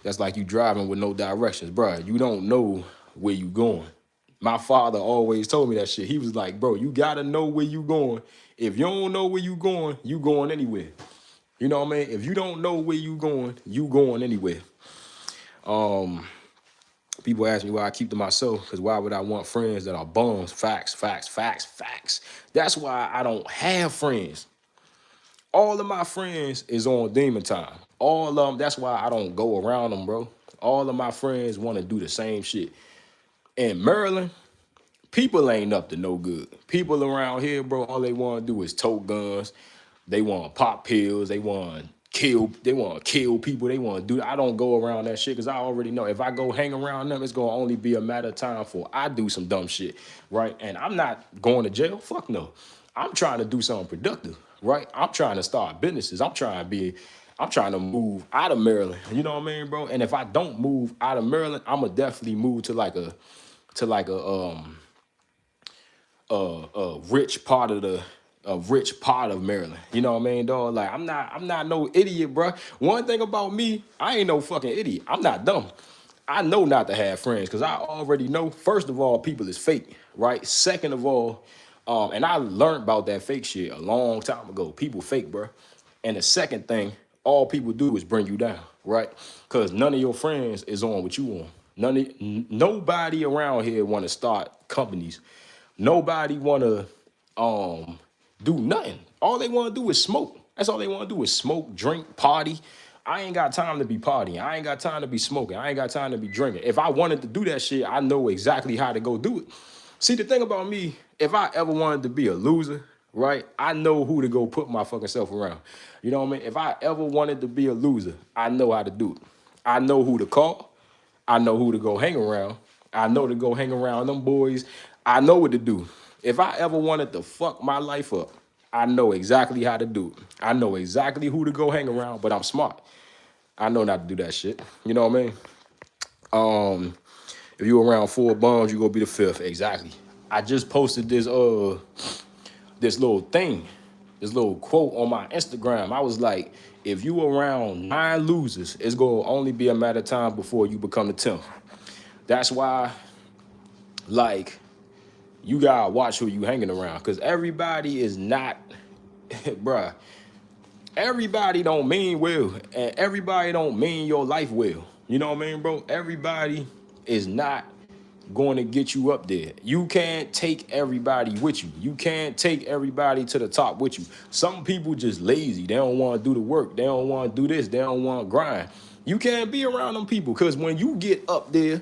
That's like you driving with no directions, bro. You don't know where you going. My father always told me that shit. He was like, bro, you gotta know where you going. If you don't know where you going anywhere. You know what I mean? If you don't know where you going anywhere. People ask me why I keep to myself, because why would I want friends that are bums? Facts. That's why I don't have friends. All of my friends is on demon time. All of them, that's why I don't go around them, bro. All of my friends want to do the same shit. In Maryland, people ain't up to no good. People around here, bro, all they want to do is tote guns. They want pop pills. They want they want to kill people, they want to do. I don't go around that shit because I already know if I go hang around them, it's gonna only be a matter of time for I do some dumb shit, right? And I'm not going to jail. Fuck no. I'm trying to do something productive, right? I'm trying to start businesses. I'm trying to move out of Maryland. You know what I mean, bro? And if I don't move out of Maryland, I'ma definitely move to like a rich part of Maryland. You know what I mean, dog? Like I'm not no idiot, bro. One thing about me, I ain't no fucking idiot. I'm not dumb. I know not to have friends because I already know, first of all, people is fake, right? Second of all, and I learned about that fake shit a long time ago. People fake, bro. And the second thing, all people do is bring you down, right? Because none of your friends is on what you on. Nobody around here want to start companies. Nobody want to do nothing. All they want to do is smoke. That's all they want to do is smoke, drink, party. I ain't got time to be partying. I ain't got time to be smoking. I ain't got time to be drinking. If I wanted to do that shit, I know exactly how to go do it. See, the thing about me, if I ever wanted to be a loser, right, I know who to go put my fucking self around. You know what I mean? If I ever wanted to be a loser, I know how to do it. I know who to call. I know who to go hang around. I know to go hang around them boys. I know what to do. If I ever wanted to fuck my life up, I know exactly how to do it. I know exactly who to go hang around, but I'm smart. I know not to do that shit. You know what I mean? If you around 4 bums, you gonna be the 5th. Exactly. I just posted this little thing, this little quote on my Instagram. I was like, if you around 9 losers, it's gonna only be a matter of time before you become the 10th. That's why, like, you gotta watch who you hanging around, because everybody is not, bruh, everybody don't mean well, and everybody don't mean your life well. You know what I mean, bro? Everybody is not going to get you up there. You can't take everybody with you. You can't take everybody to the top with you. Some people just lazy. They don't want to do the work. They don't want to do this. They don't want to grind. You can't be around them people, because when you get up there,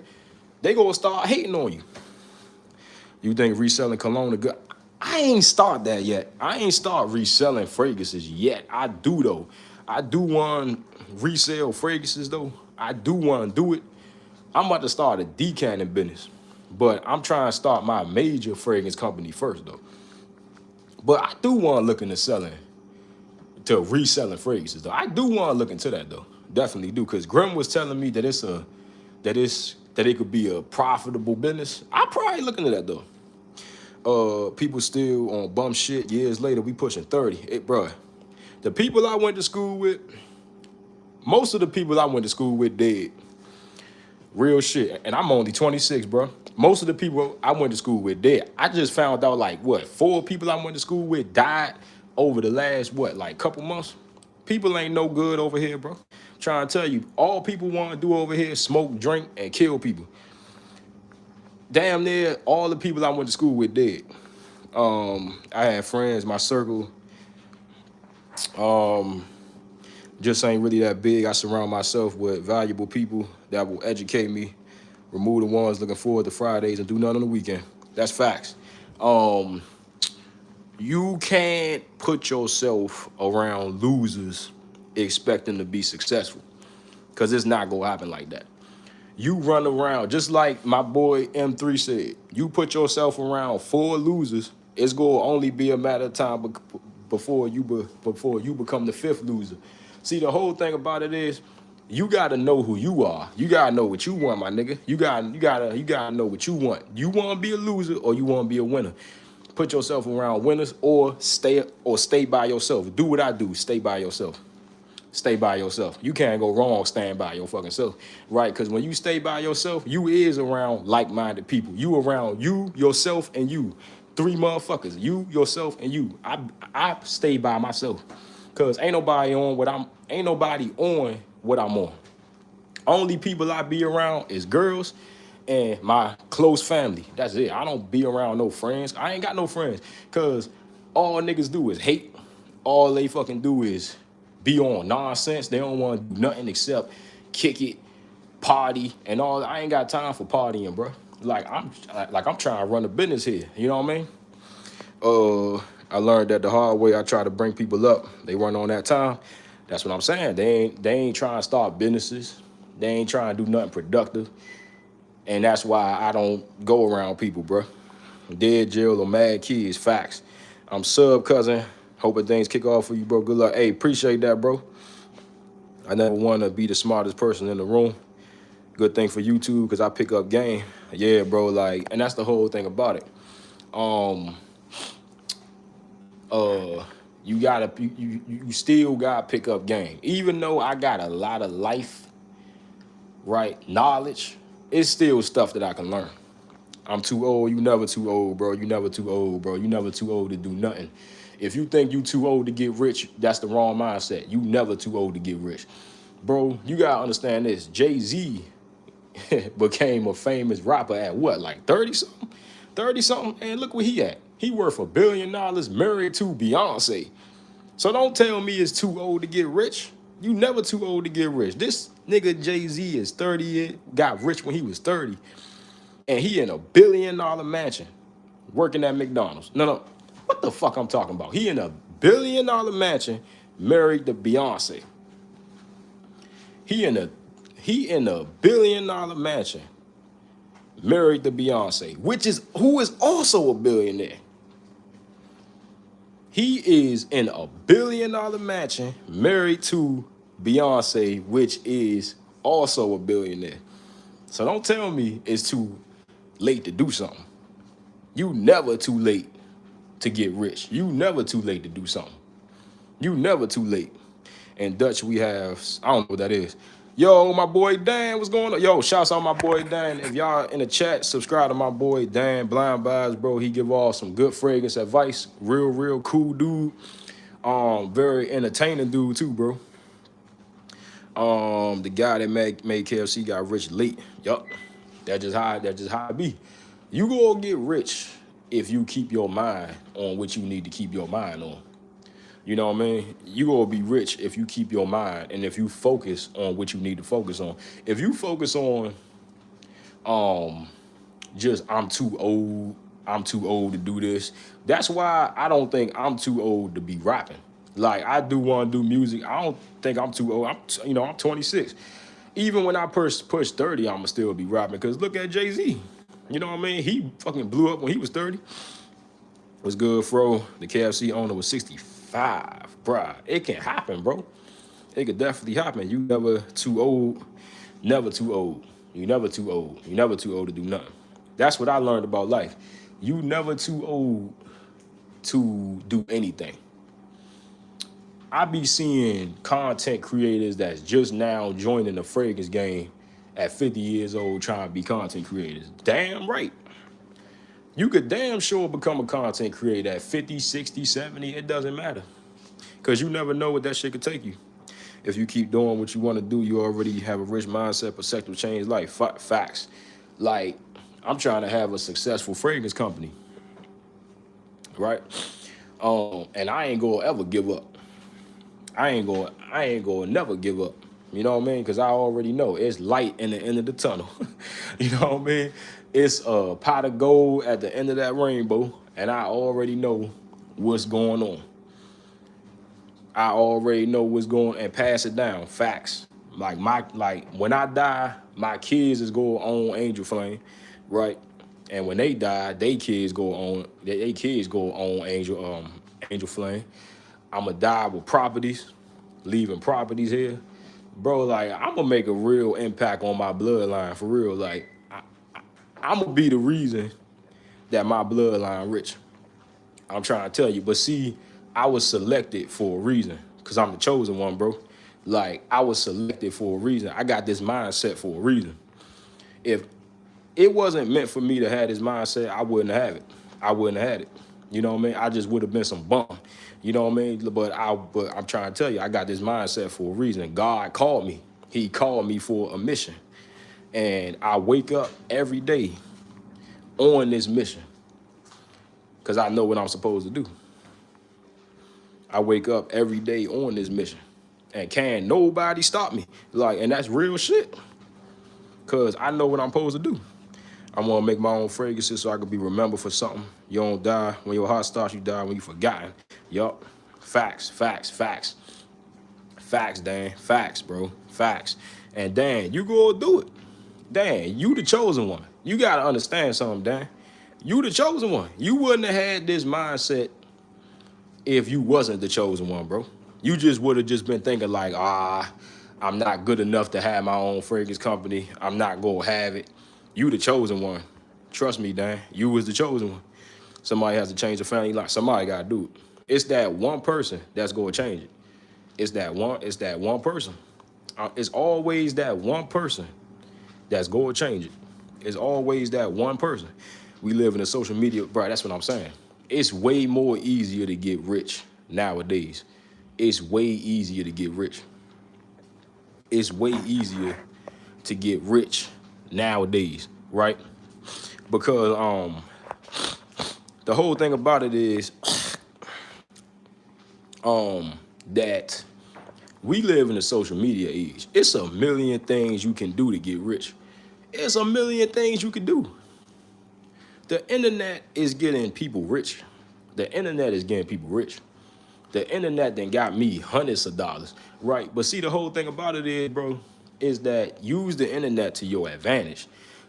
they gonna start hating on you. You think reselling cologne is good? I ain't start that yet. I ain't start reselling fragrances yet. I do though. I do want resell fragrances though. I do want to do it. I'm about to start a decanting business, but I'm trying to start my major fragrance company first though. But I do want to look into reselling fragrances though. I do want to look into that though. Definitely do, because Grim was telling me that it could be a profitable business. I probably look into that though. People still on bum shit. Years later, we pushing 30. Bruh, the people I went to school with, most of the people I went to school with dead. Real shit. And I'm only 26, bro. Most of the people I went to school with dead. I just found out, like, 4 people I went to school with died over the last, couple months? People ain't no good over here, bro. I'm trying to tell you, all people want to do over here is smoke, drink, and kill people. Damn near all the people I went to school with dead. I had friends, my circle, just ain't really that big. I surround myself with valuable people that will educate me, remove the ones looking forward to Fridays and do nothing on the weekend. That's facts. You can't put yourself around losers expecting to be successful, because it's not gonna happen like that. You run around, just like my boy M3 said, you put yourself around 4 losers, it's gonna only be a matter of time before you become the 5th loser. See, the whole thing about it is, you gotta know who you are. You gotta know what you want, my nigga. You gotta know what you want. You wanna be a loser or you wanna be a winner. Put yourself around winners, or stay by yourself. Do what I do, stay by yourself. Stay by yourself. You can't go wrong staying by your fucking self, right? Because when you stay by yourself, you is around like-minded people. You around you, yourself, and you. 3 motherfuckers. You, yourself, and you. I stay by myself, because ain't nobody on what I'm on. Only people I be around is girls and my close family. That's it. I don't be around no friends. I ain't got no friends, because all niggas do is hate. All they fucking do is be on nonsense. They don't want to do nothing except kick it, party, and all. I ain't got time for partying, bro. I'm trying to run a business here. You know what I mean? I learned that the hard way. I try to bring people up. They run on that time. That's what I'm saying. They ain't trying to start businesses. They ain't trying to do nothing productive. And that's why I don't go around people, bro. Dead jail or mad kids, facts. I'm sub cousin. Hoping things kick off for you, bro. Good luck. Hey, appreciate that, bro. I never want to be the smartest person in the room. Good thing for YouTube because I pick up game. Yeah, bro. Like, and that's the whole thing about it. You still gotta pick up game. Even though I got a lot of life, right, knowledge, it's still stuff that I can learn. I'm too old. You never too old, bro. You never too old, bro. You never too old to do nothing. If you think you too old to get rich, that's the wrong mindset. You never too old to get rich. Bro, you gotta understand this. Jay-Z became a famous rapper at what, like 30 something? 30 something? And look where he at. He worth $1 billion, married to Beyonce. So don't tell me it's too old to get rich. You never too old to get rich. This nigga Jay-Z is 30, got rich when he was 30. And he in $1 billion mansion working at McDonald's. No. What the fuck I'm talking about? He in $1 billion mansion married to Beyonce. He in a $1 billion mansion married to Beyonce, who is also a billionaire. He is in $1 billion mansion married to Beyonce, which is also a billionaire. So don't tell me it's too late to do something. You never too late to get rich. You never too late to do something. You never too late. In Dutch, we have, I don't know what that is. Yo, my boy Dan, what's going on? Yo, shouts out my boy Dan. If y'all in the chat, subscribe to my boy Dan, Blind Vibes, bro. He give all some good fragrance advice. Real cool dude. Very entertaining dude too, bro. The guy that made KFC got rich late. Yup. That's just how it be. You gonna get rich if you keep your mind on what you need to keep your mind on. You know what I mean? You gonna be rich if you keep your mind and if you focus on what you need to focus on. If you focus on just I'm too old to do this. That's why I don't think I'm too old to be rapping. Like, I do want to do music. I don't think I'm too old. I'm 26. Even when I push 30, I'ma still be rapping. Cause look at Jay-Z. You know what I mean? He fucking blew up when he was 30. What's good, Fro? The KFC owner was 65. Bruh, it can happen, bro. It could definitely happen. You never too old. Never too old. You never too old. You never too old to do nothing. That's what I learned about life. You never too old to do anything. I be seeing content creators that's just now joining the fragrance game at 50 years old trying to be content creators. Damn right. You could damn sure become a content creator at 50, 60, 70. It doesn't matter. Because you never know what that shit could take you. If you keep doing what you want to do, you already have a rich mindset, perspective, change life. Facts. Like, I'm trying to have a successful fragrance company. Right? And I ain't gonna ever give up. I ain't gonna never give up. You know what I mean? Because I already know it's light in the end of the tunnel. You know what I mean? It's a pot of gold at the end of that rainbow, and I already know what's going on. I already know what's going and pass it down. Facts. Like when I die, my kids is going on Angel Flame, right? And when they die, they kids go on Angel Flame. I'ma die with properties, leaving properties here. Bro, like, I'm gonna make a real impact on my bloodline, for real. Like, I'm gonna be the reason that my bloodline rich. I'm trying to tell you. But see, I was selected for a reason, because I'm the chosen one, bro. Like, I was selected for a reason. I got this mindset for a reason. If it wasn't meant for me to have this mindset, I wouldn't have it. I wouldn't have had it. You know what I mean? I just would have been some bum. You know what I mean? But I'm trying to tell you, I got this mindset for a reason. God called me. He called me for a mission. And I wake up every day on this mission because I know what I'm supposed to do. I wake up every day on this mission. And can't nobody stop me. Like, and that's real shit. Because I know what I'm supposed to do. I'm going to make my own fragrances so I can be remembered for something. You don't die when your heart starts, you die when you forgotten. Yup. Facts. Facts, Dan. Facts, bro. Facts. And Dan, you go do it. Dan, you the chosen one. You gotta understand something, Dan. You the chosen one. You wouldn't have had this mindset if you wasn't the chosen one, bro. You just would have just been thinking like, I'm not good enough to have my own fragrance company. I'm not gonna have it. You the chosen one. Trust me, Dan. You was the chosen one. Somebody has to change the family life. Somebody gotta do it. It's that one person that's gonna change it. It's that one person. It's always that one person that's gonna change it. It's always that one person. We live in a social media, bro. That's what I'm saying. It's way more easier to get rich nowadays. It's way easier to get rich. It's way easier to get rich nowadays, right? Because the whole thing about it is that we live in a social media age. It's a million things you can do to get rich. It's a million things you can do. The internet is getting people rich. The internet is getting people rich. The internet then got me hundreds of dollars, right? But see, the whole thing about it is, bro, is that use the internet to your advantage.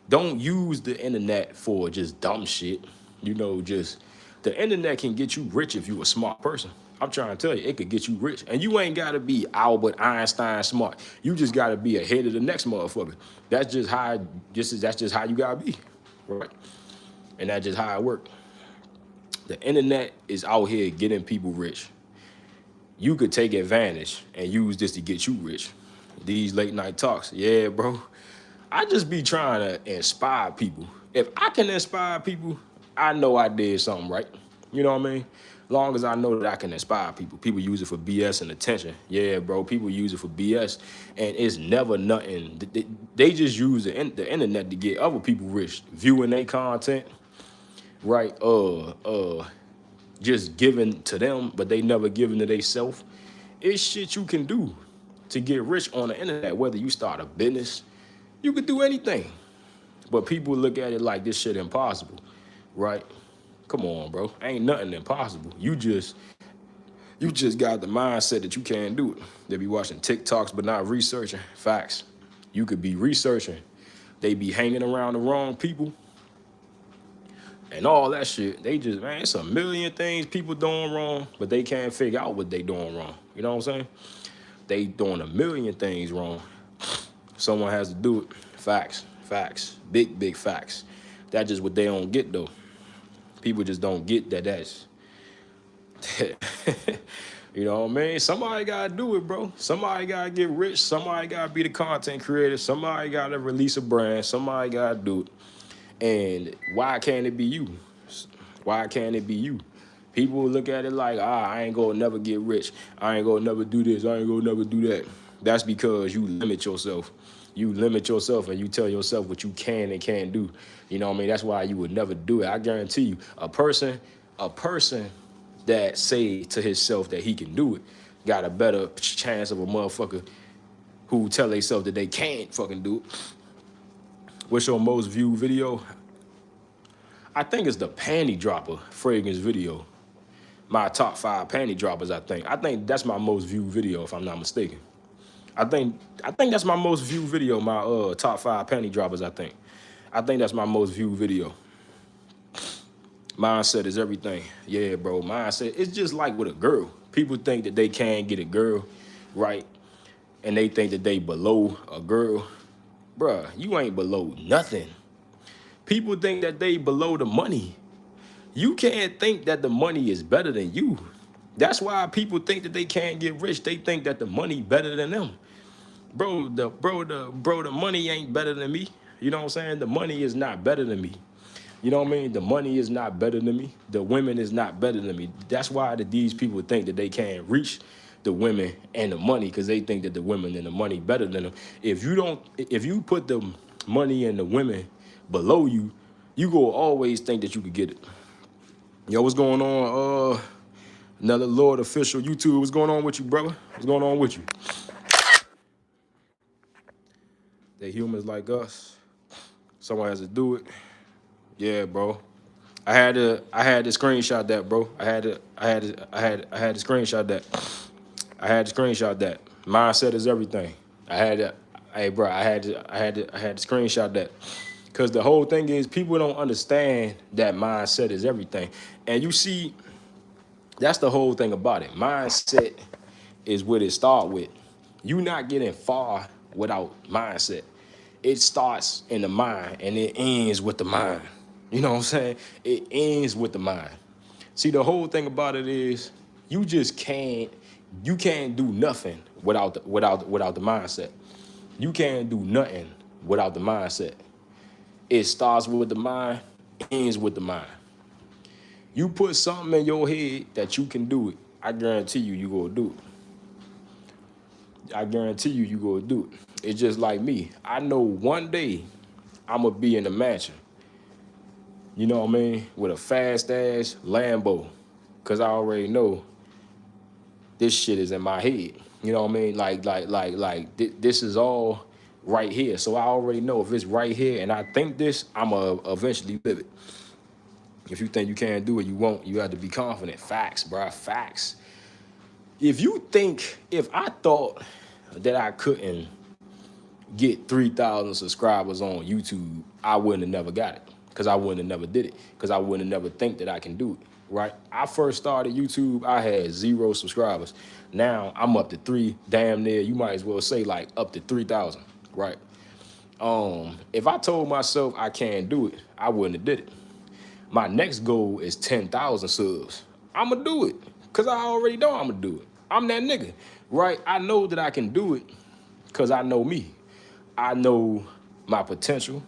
Don't use the internet for just dumb shit. You know, just the internet can get you rich if you a smart person. I'm trying to tell you, it could get you rich. And you ain't got to be Albert Einstein smart. You just got to be ahead of the next motherfucker. That's just how you got to be, right? And that's just how it works. The internet is out here getting people rich. You could take advantage and use this to get you rich. These late night talks, yeah, bro. I just be trying to inspire people. If I can inspire people, I know I did something right. You know what I mean? Long as I know that I can inspire people. People use it for BS and attention. Yeah, bro, people use it for BS. And it's never nothing. They just use the internet to get other people rich. Viewing their content, right? Just giving to them, but they never giving to themselves. It's shit you can do to get rich on the internet, whether you start a business, you could do anything. But people look at it like this shit impossible, right? Come on, bro. Ain't nothing impossible. You just got the mindset that you can't do it. They be watching TikToks but not researching. Facts. You could be researching. They be hanging around the wrong people and all that shit. They just, man, it's a million things people doing wrong, but they can't figure out what they doing wrong. You know what I'm saying? They doing a million things wrong. Someone has to do it. Facts. Facts. Big, big facts. That's just what they don't get, though. People just don't get that that's... You know what I mean? Somebody got to do it, bro. Somebody got to get rich. Somebody got to be the content creator. Somebody got to release a brand. Somebody got to do it. And why can't it be you? Why can't it be you? People look at it like, I ain't gonna never get rich. I ain't gonna never do this. I ain't gonna never do that. That's because you limit yourself. You limit yourself and you tell yourself what you can and can't do. You know what I mean? That's why you would never do it. I guarantee you, a person that say to himself that he can do it got a better chance of a motherfucker who tell themselves that they can't fucking do it. What's your most viewed video? I think it's the panty dropper fragrance video. My top 5 panty droppers, I think. I think that's my most viewed video, if I'm not mistaken. I think that's my most viewed video, my top 5 panty droppers, I think. I think that's my most viewed video. Mindset is everything. Yeah, bro, mindset. It's just like with a girl. People think that they can't get a girl, right? And they think that they below a girl. Bruh, you ain't below nothing. People think that they below the money. You can't think that the money is better than you. That's why people think that they can't get rich. They think that the money better than them. Bro, the money ain't better than me. You know what I'm saying? The money is not better than me. You know what I mean? The money is not better than me. The women is not better than me. That's why these people think that they can't reach the women and the money, because they think that the women and the money better than them. If you put the money and the women below you, you go always think that you could get it. Yo, what's going on? Another Lord official YouTube. What's going on with you, brother? What's going on with you? They humans like us. Someone has to do it. Yeah, bro. I had to screenshot that, bro. I had to screenshot that. Mindset is everything. I had to, hey, bro, I had to screenshot that. Because the whole thing is people don't understand that mindset is everything. And you see, that's the whole thing about it. Mindset is what it start with. You not getting far without mindset. It starts in the mind and it ends with the mind. You know what I'm saying? It ends with the mind. See, the whole thing about it is you just can't do nothing without the mindset. You can't do nothing without the mindset. It starts with the mind, ends with the mind. You put something in your head that you can do it, I guarantee you gonna do it. I guarantee you gonna do it. It's just like me. I know one day I'm gonna be in the mansion. You know what I mean? With a fast ass Lambo. Cause I already know this shit is in my head. You know what I mean? This is all right here. So I already know if it's right here and I think this, I'ma eventually live it. If you think you can't do it, you won't. You have to be confident. Facts, bro. Facts. If I thought that I couldn't get 3,000 subscribers on YouTube, I wouldn't have never got it. Because I wouldn't have never did it. Because I wouldn't have never think that I can do it. Right? I first started YouTube, I had 0 subscribers. Now I'm up to 3, damn near, you might as well say like up to 3,000. Right? If I told myself I can't do it, I wouldn't have did it. My next goal is 10,000 subs. I'ma do it. Cause I already know I'ma do it. I'm that nigga. Right? I know that I can do it because I know me. I know my potential.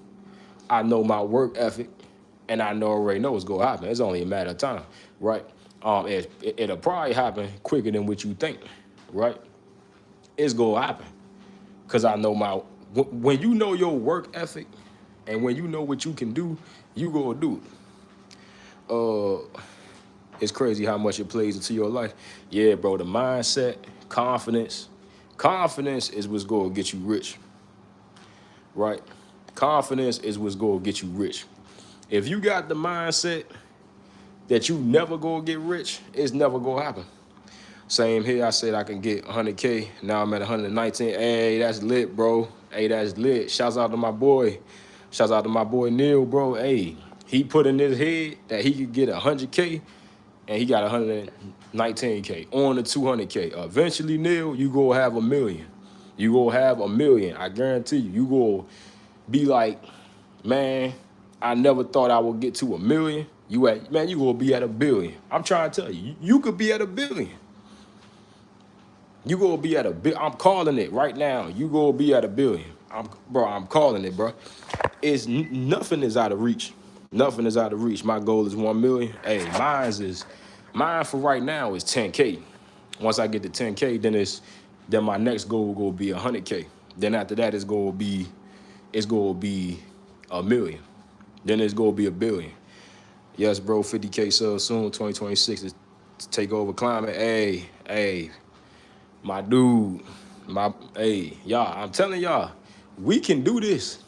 I know my work ethic. And I already know it's gonna happen. It's only a matter of time, right? It'll probably happen quicker than what you think, right? It's gonna happen. Cause I know when you know your work ethic and when you know what you can do, you gonna do it. It's crazy how much it plays into your life. Yeah, bro, the mindset, confidence. Confidence is what's gonna get you rich, right? Confidence is what's gonna get you rich. If you got the mindset that you never gonna get rich, it's never gonna happen. Same here, I said I can get 100K. Now I'm at 119. Hey, that's lit, bro. Hey, that's lit. Shouts out to my boy. Shouts out to my boy Neil, bro. Hey, he put in his head that he could get 100K, and he got 119K on the 200K. Eventually, Neil, you gonna have $1 million. You gonna have $1 million. I guarantee you. You gonna be like, man, I never thought I would get to $1 million. You gonna be at $1 billion. I'm trying to tell you, you could be at $1 billion. You gonna be at $1 billion. I'm calling it right now. You gonna be at $1 billion. I'm calling it, bro. Nothing is out of reach. Nothing is out of reach. My goal is 1 million. Hey, mine for right now is 10K. Once I get to 10K, then my next goal will be 100K. Then after that, it's gonna be $1 million. Then it's gonna be $1 billion. Yes, bro. 50K subs soon. 2026 is to take over climate. Hey, my dude. Y'all. I'm telling y'all, we can do this.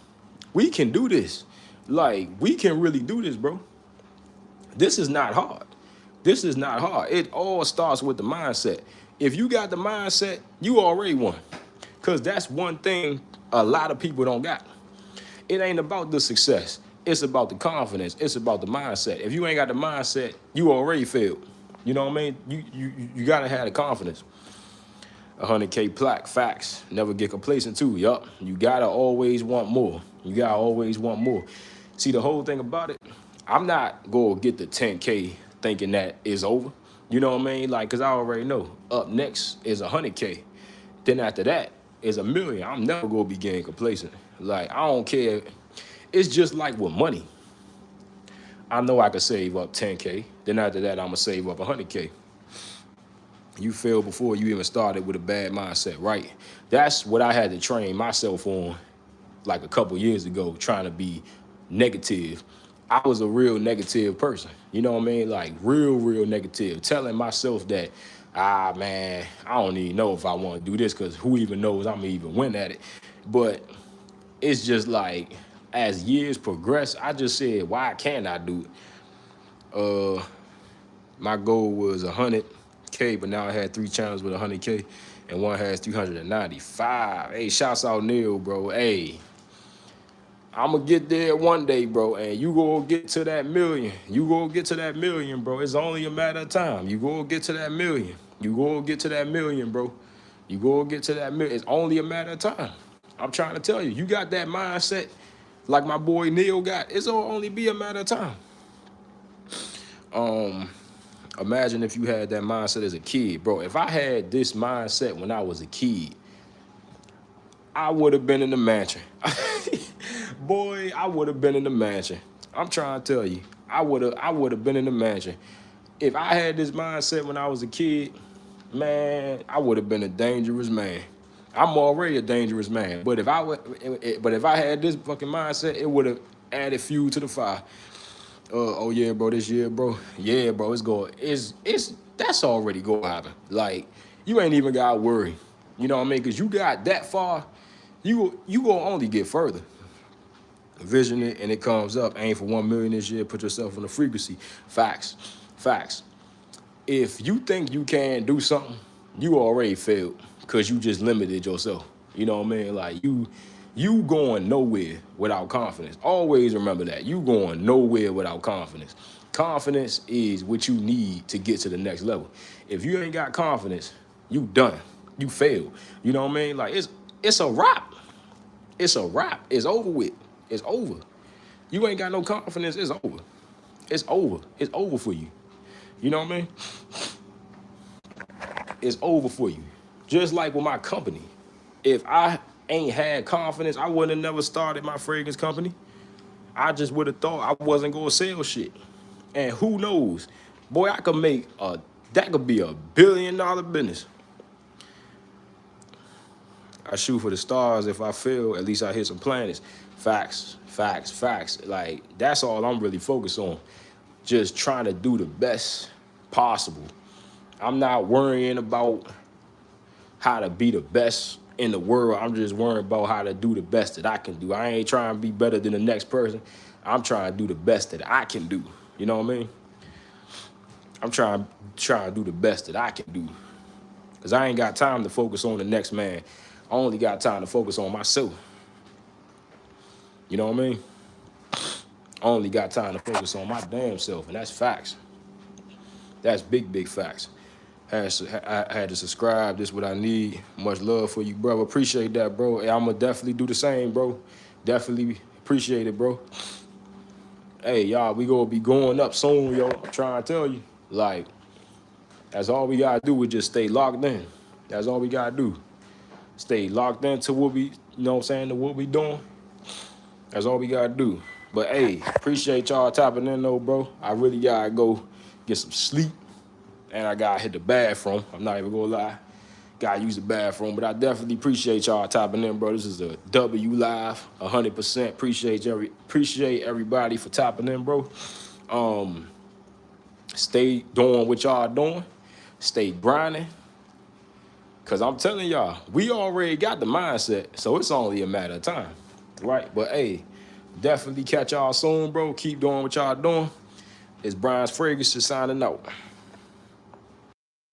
We can do this. Like, we can really do this, bro. This is not hard. This is not hard. It all starts with the mindset. If you got the mindset, you already won. Because that's one thing a lot of people don't got. It ain't about the success. It's about the confidence. It's about the mindset. If you ain't got the mindset, you already failed. You know what I mean? You got to have the confidence. 100K plaque, facts. Never get complacent too, yup. You got to always want more. You got to always want more. See, the whole thing about it, I'm not going to get the 10K thinking that it's over. You know what I mean? Like, because I already know. Up next is 100K. Then after that is $1 million. I'm never going to be getting complacent. Like, I don't care. It's just like with money. I know I could save up 10K. Then after that, I'm going to save up 100K. You failed before you even started with a bad mindset, right? That's what I had to train myself on like a couple years ago, trying to be negative. I was a real negative person. You know what I mean? Like real negative. Telling myself that, man, I don't even know if I want to do this because who even knows I'm going to even win at it. But it's just like, as years progress, I just said, why can't I do it? My goal was 100K K, but now I had 3 channels with 100K, and one has 395. Hey, shouts out Neil, bro. Hey, I'm gonna get there one day, bro, and you gonna get to that million. You gonna get to that million, bro. It's only a matter of time. You gonna get to that million. You gonna get to that million, bro. You gonna get to that million. It's only a matter of time. I'm trying to tell you, you got that mindset like my boy Neil got. It's gonna only be a matter of time. Imagine if you had that mindset as a kid, bro. If I had this mindset when I was a kid, I would have been in the mansion. Boy, I would have been in the mansion. I'm trying to tell you, I would have been in the mansion. If I had this mindset when I was a kid, man, I would have been a dangerous man. I'm already a dangerous man, but if I had this fucking mindset, it would have added fuel to the fire. Oh yeah, bro, this year, bro. Yeah, bro, that's already gonna happen. Like, you ain't even gotta worry. You know what I mean? Cause you got that far, you gonna only get further. Vision it and it comes up. Aim for 1 million this year. Put yourself on the frequency. Facts. If you think you can do something, you already failed because you just limited yourself. You know what I mean? Like, you going nowhere without confidence. Always remember that. You going nowhere without confidence. Confidence is what you need to get to the next level. If you ain't got confidence, you done. You failed. You know what I mean? Like, it's a wrap. It's a wrap. It's over with. It's over. You ain't got no confidence, it's over. It's over. It's over for you. You know what I mean? It's over for you. Just like with my company. If I ain't had confidence, I wouldn't have never started my fragrance company. I just would have thought I wasn't gonna sell shit. And who knows? Boy, that could be $1 billion business. I shoot for the stars. If I fail, at least I hit some planets. Facts. Like, that's all I'm really focused on. Just trying to do the best possible. I'm not worrying about how to be the best in the world. I'm just worrying about how to do the best that I can do. I ain't trying to be better than the next person. I'm trying to do the best that I can do. You know what I mean? I'm trying to do the best that I can do. Because I ain't got time to focus on the next man. I only got time to focus on myself. You know what I mean? I only got time to focus on my damn self, and that's facts. That's big facts. I had to subscribe. This is what I need. Much love for you, bro. Appreciate that, bro. Hey, I'm going to definitely do the same, bro. Definitely appreciate it, bro. Hey, y'all, we going to be going up soon, yo. I'm trying to tell you. Like, that's all we got to do is just stay locked in. That's all we got to do. Stay locked into what we, you know what I'm saying, to what we doing. That's all we got to do. But, hey, appreciate y'all tapping in, though, bro. I really got to go get some sleep. And I got to hit the bathroom. I'm not even going to lie. Got to use the bathroom. But I definitely appreciate y'all tapping in, bro. This is a W Live, 100%. Appreciate everybody for tapping in, bro. Stay doing what y'all doing. Stay grinding. Because I'm telling y'all, we already got the mindset. So it's only a matter of time. Right? But, hey, definitely catch y'all soon, bro. Keep doing what y'all doing. It's Brian's Fragrances signing out.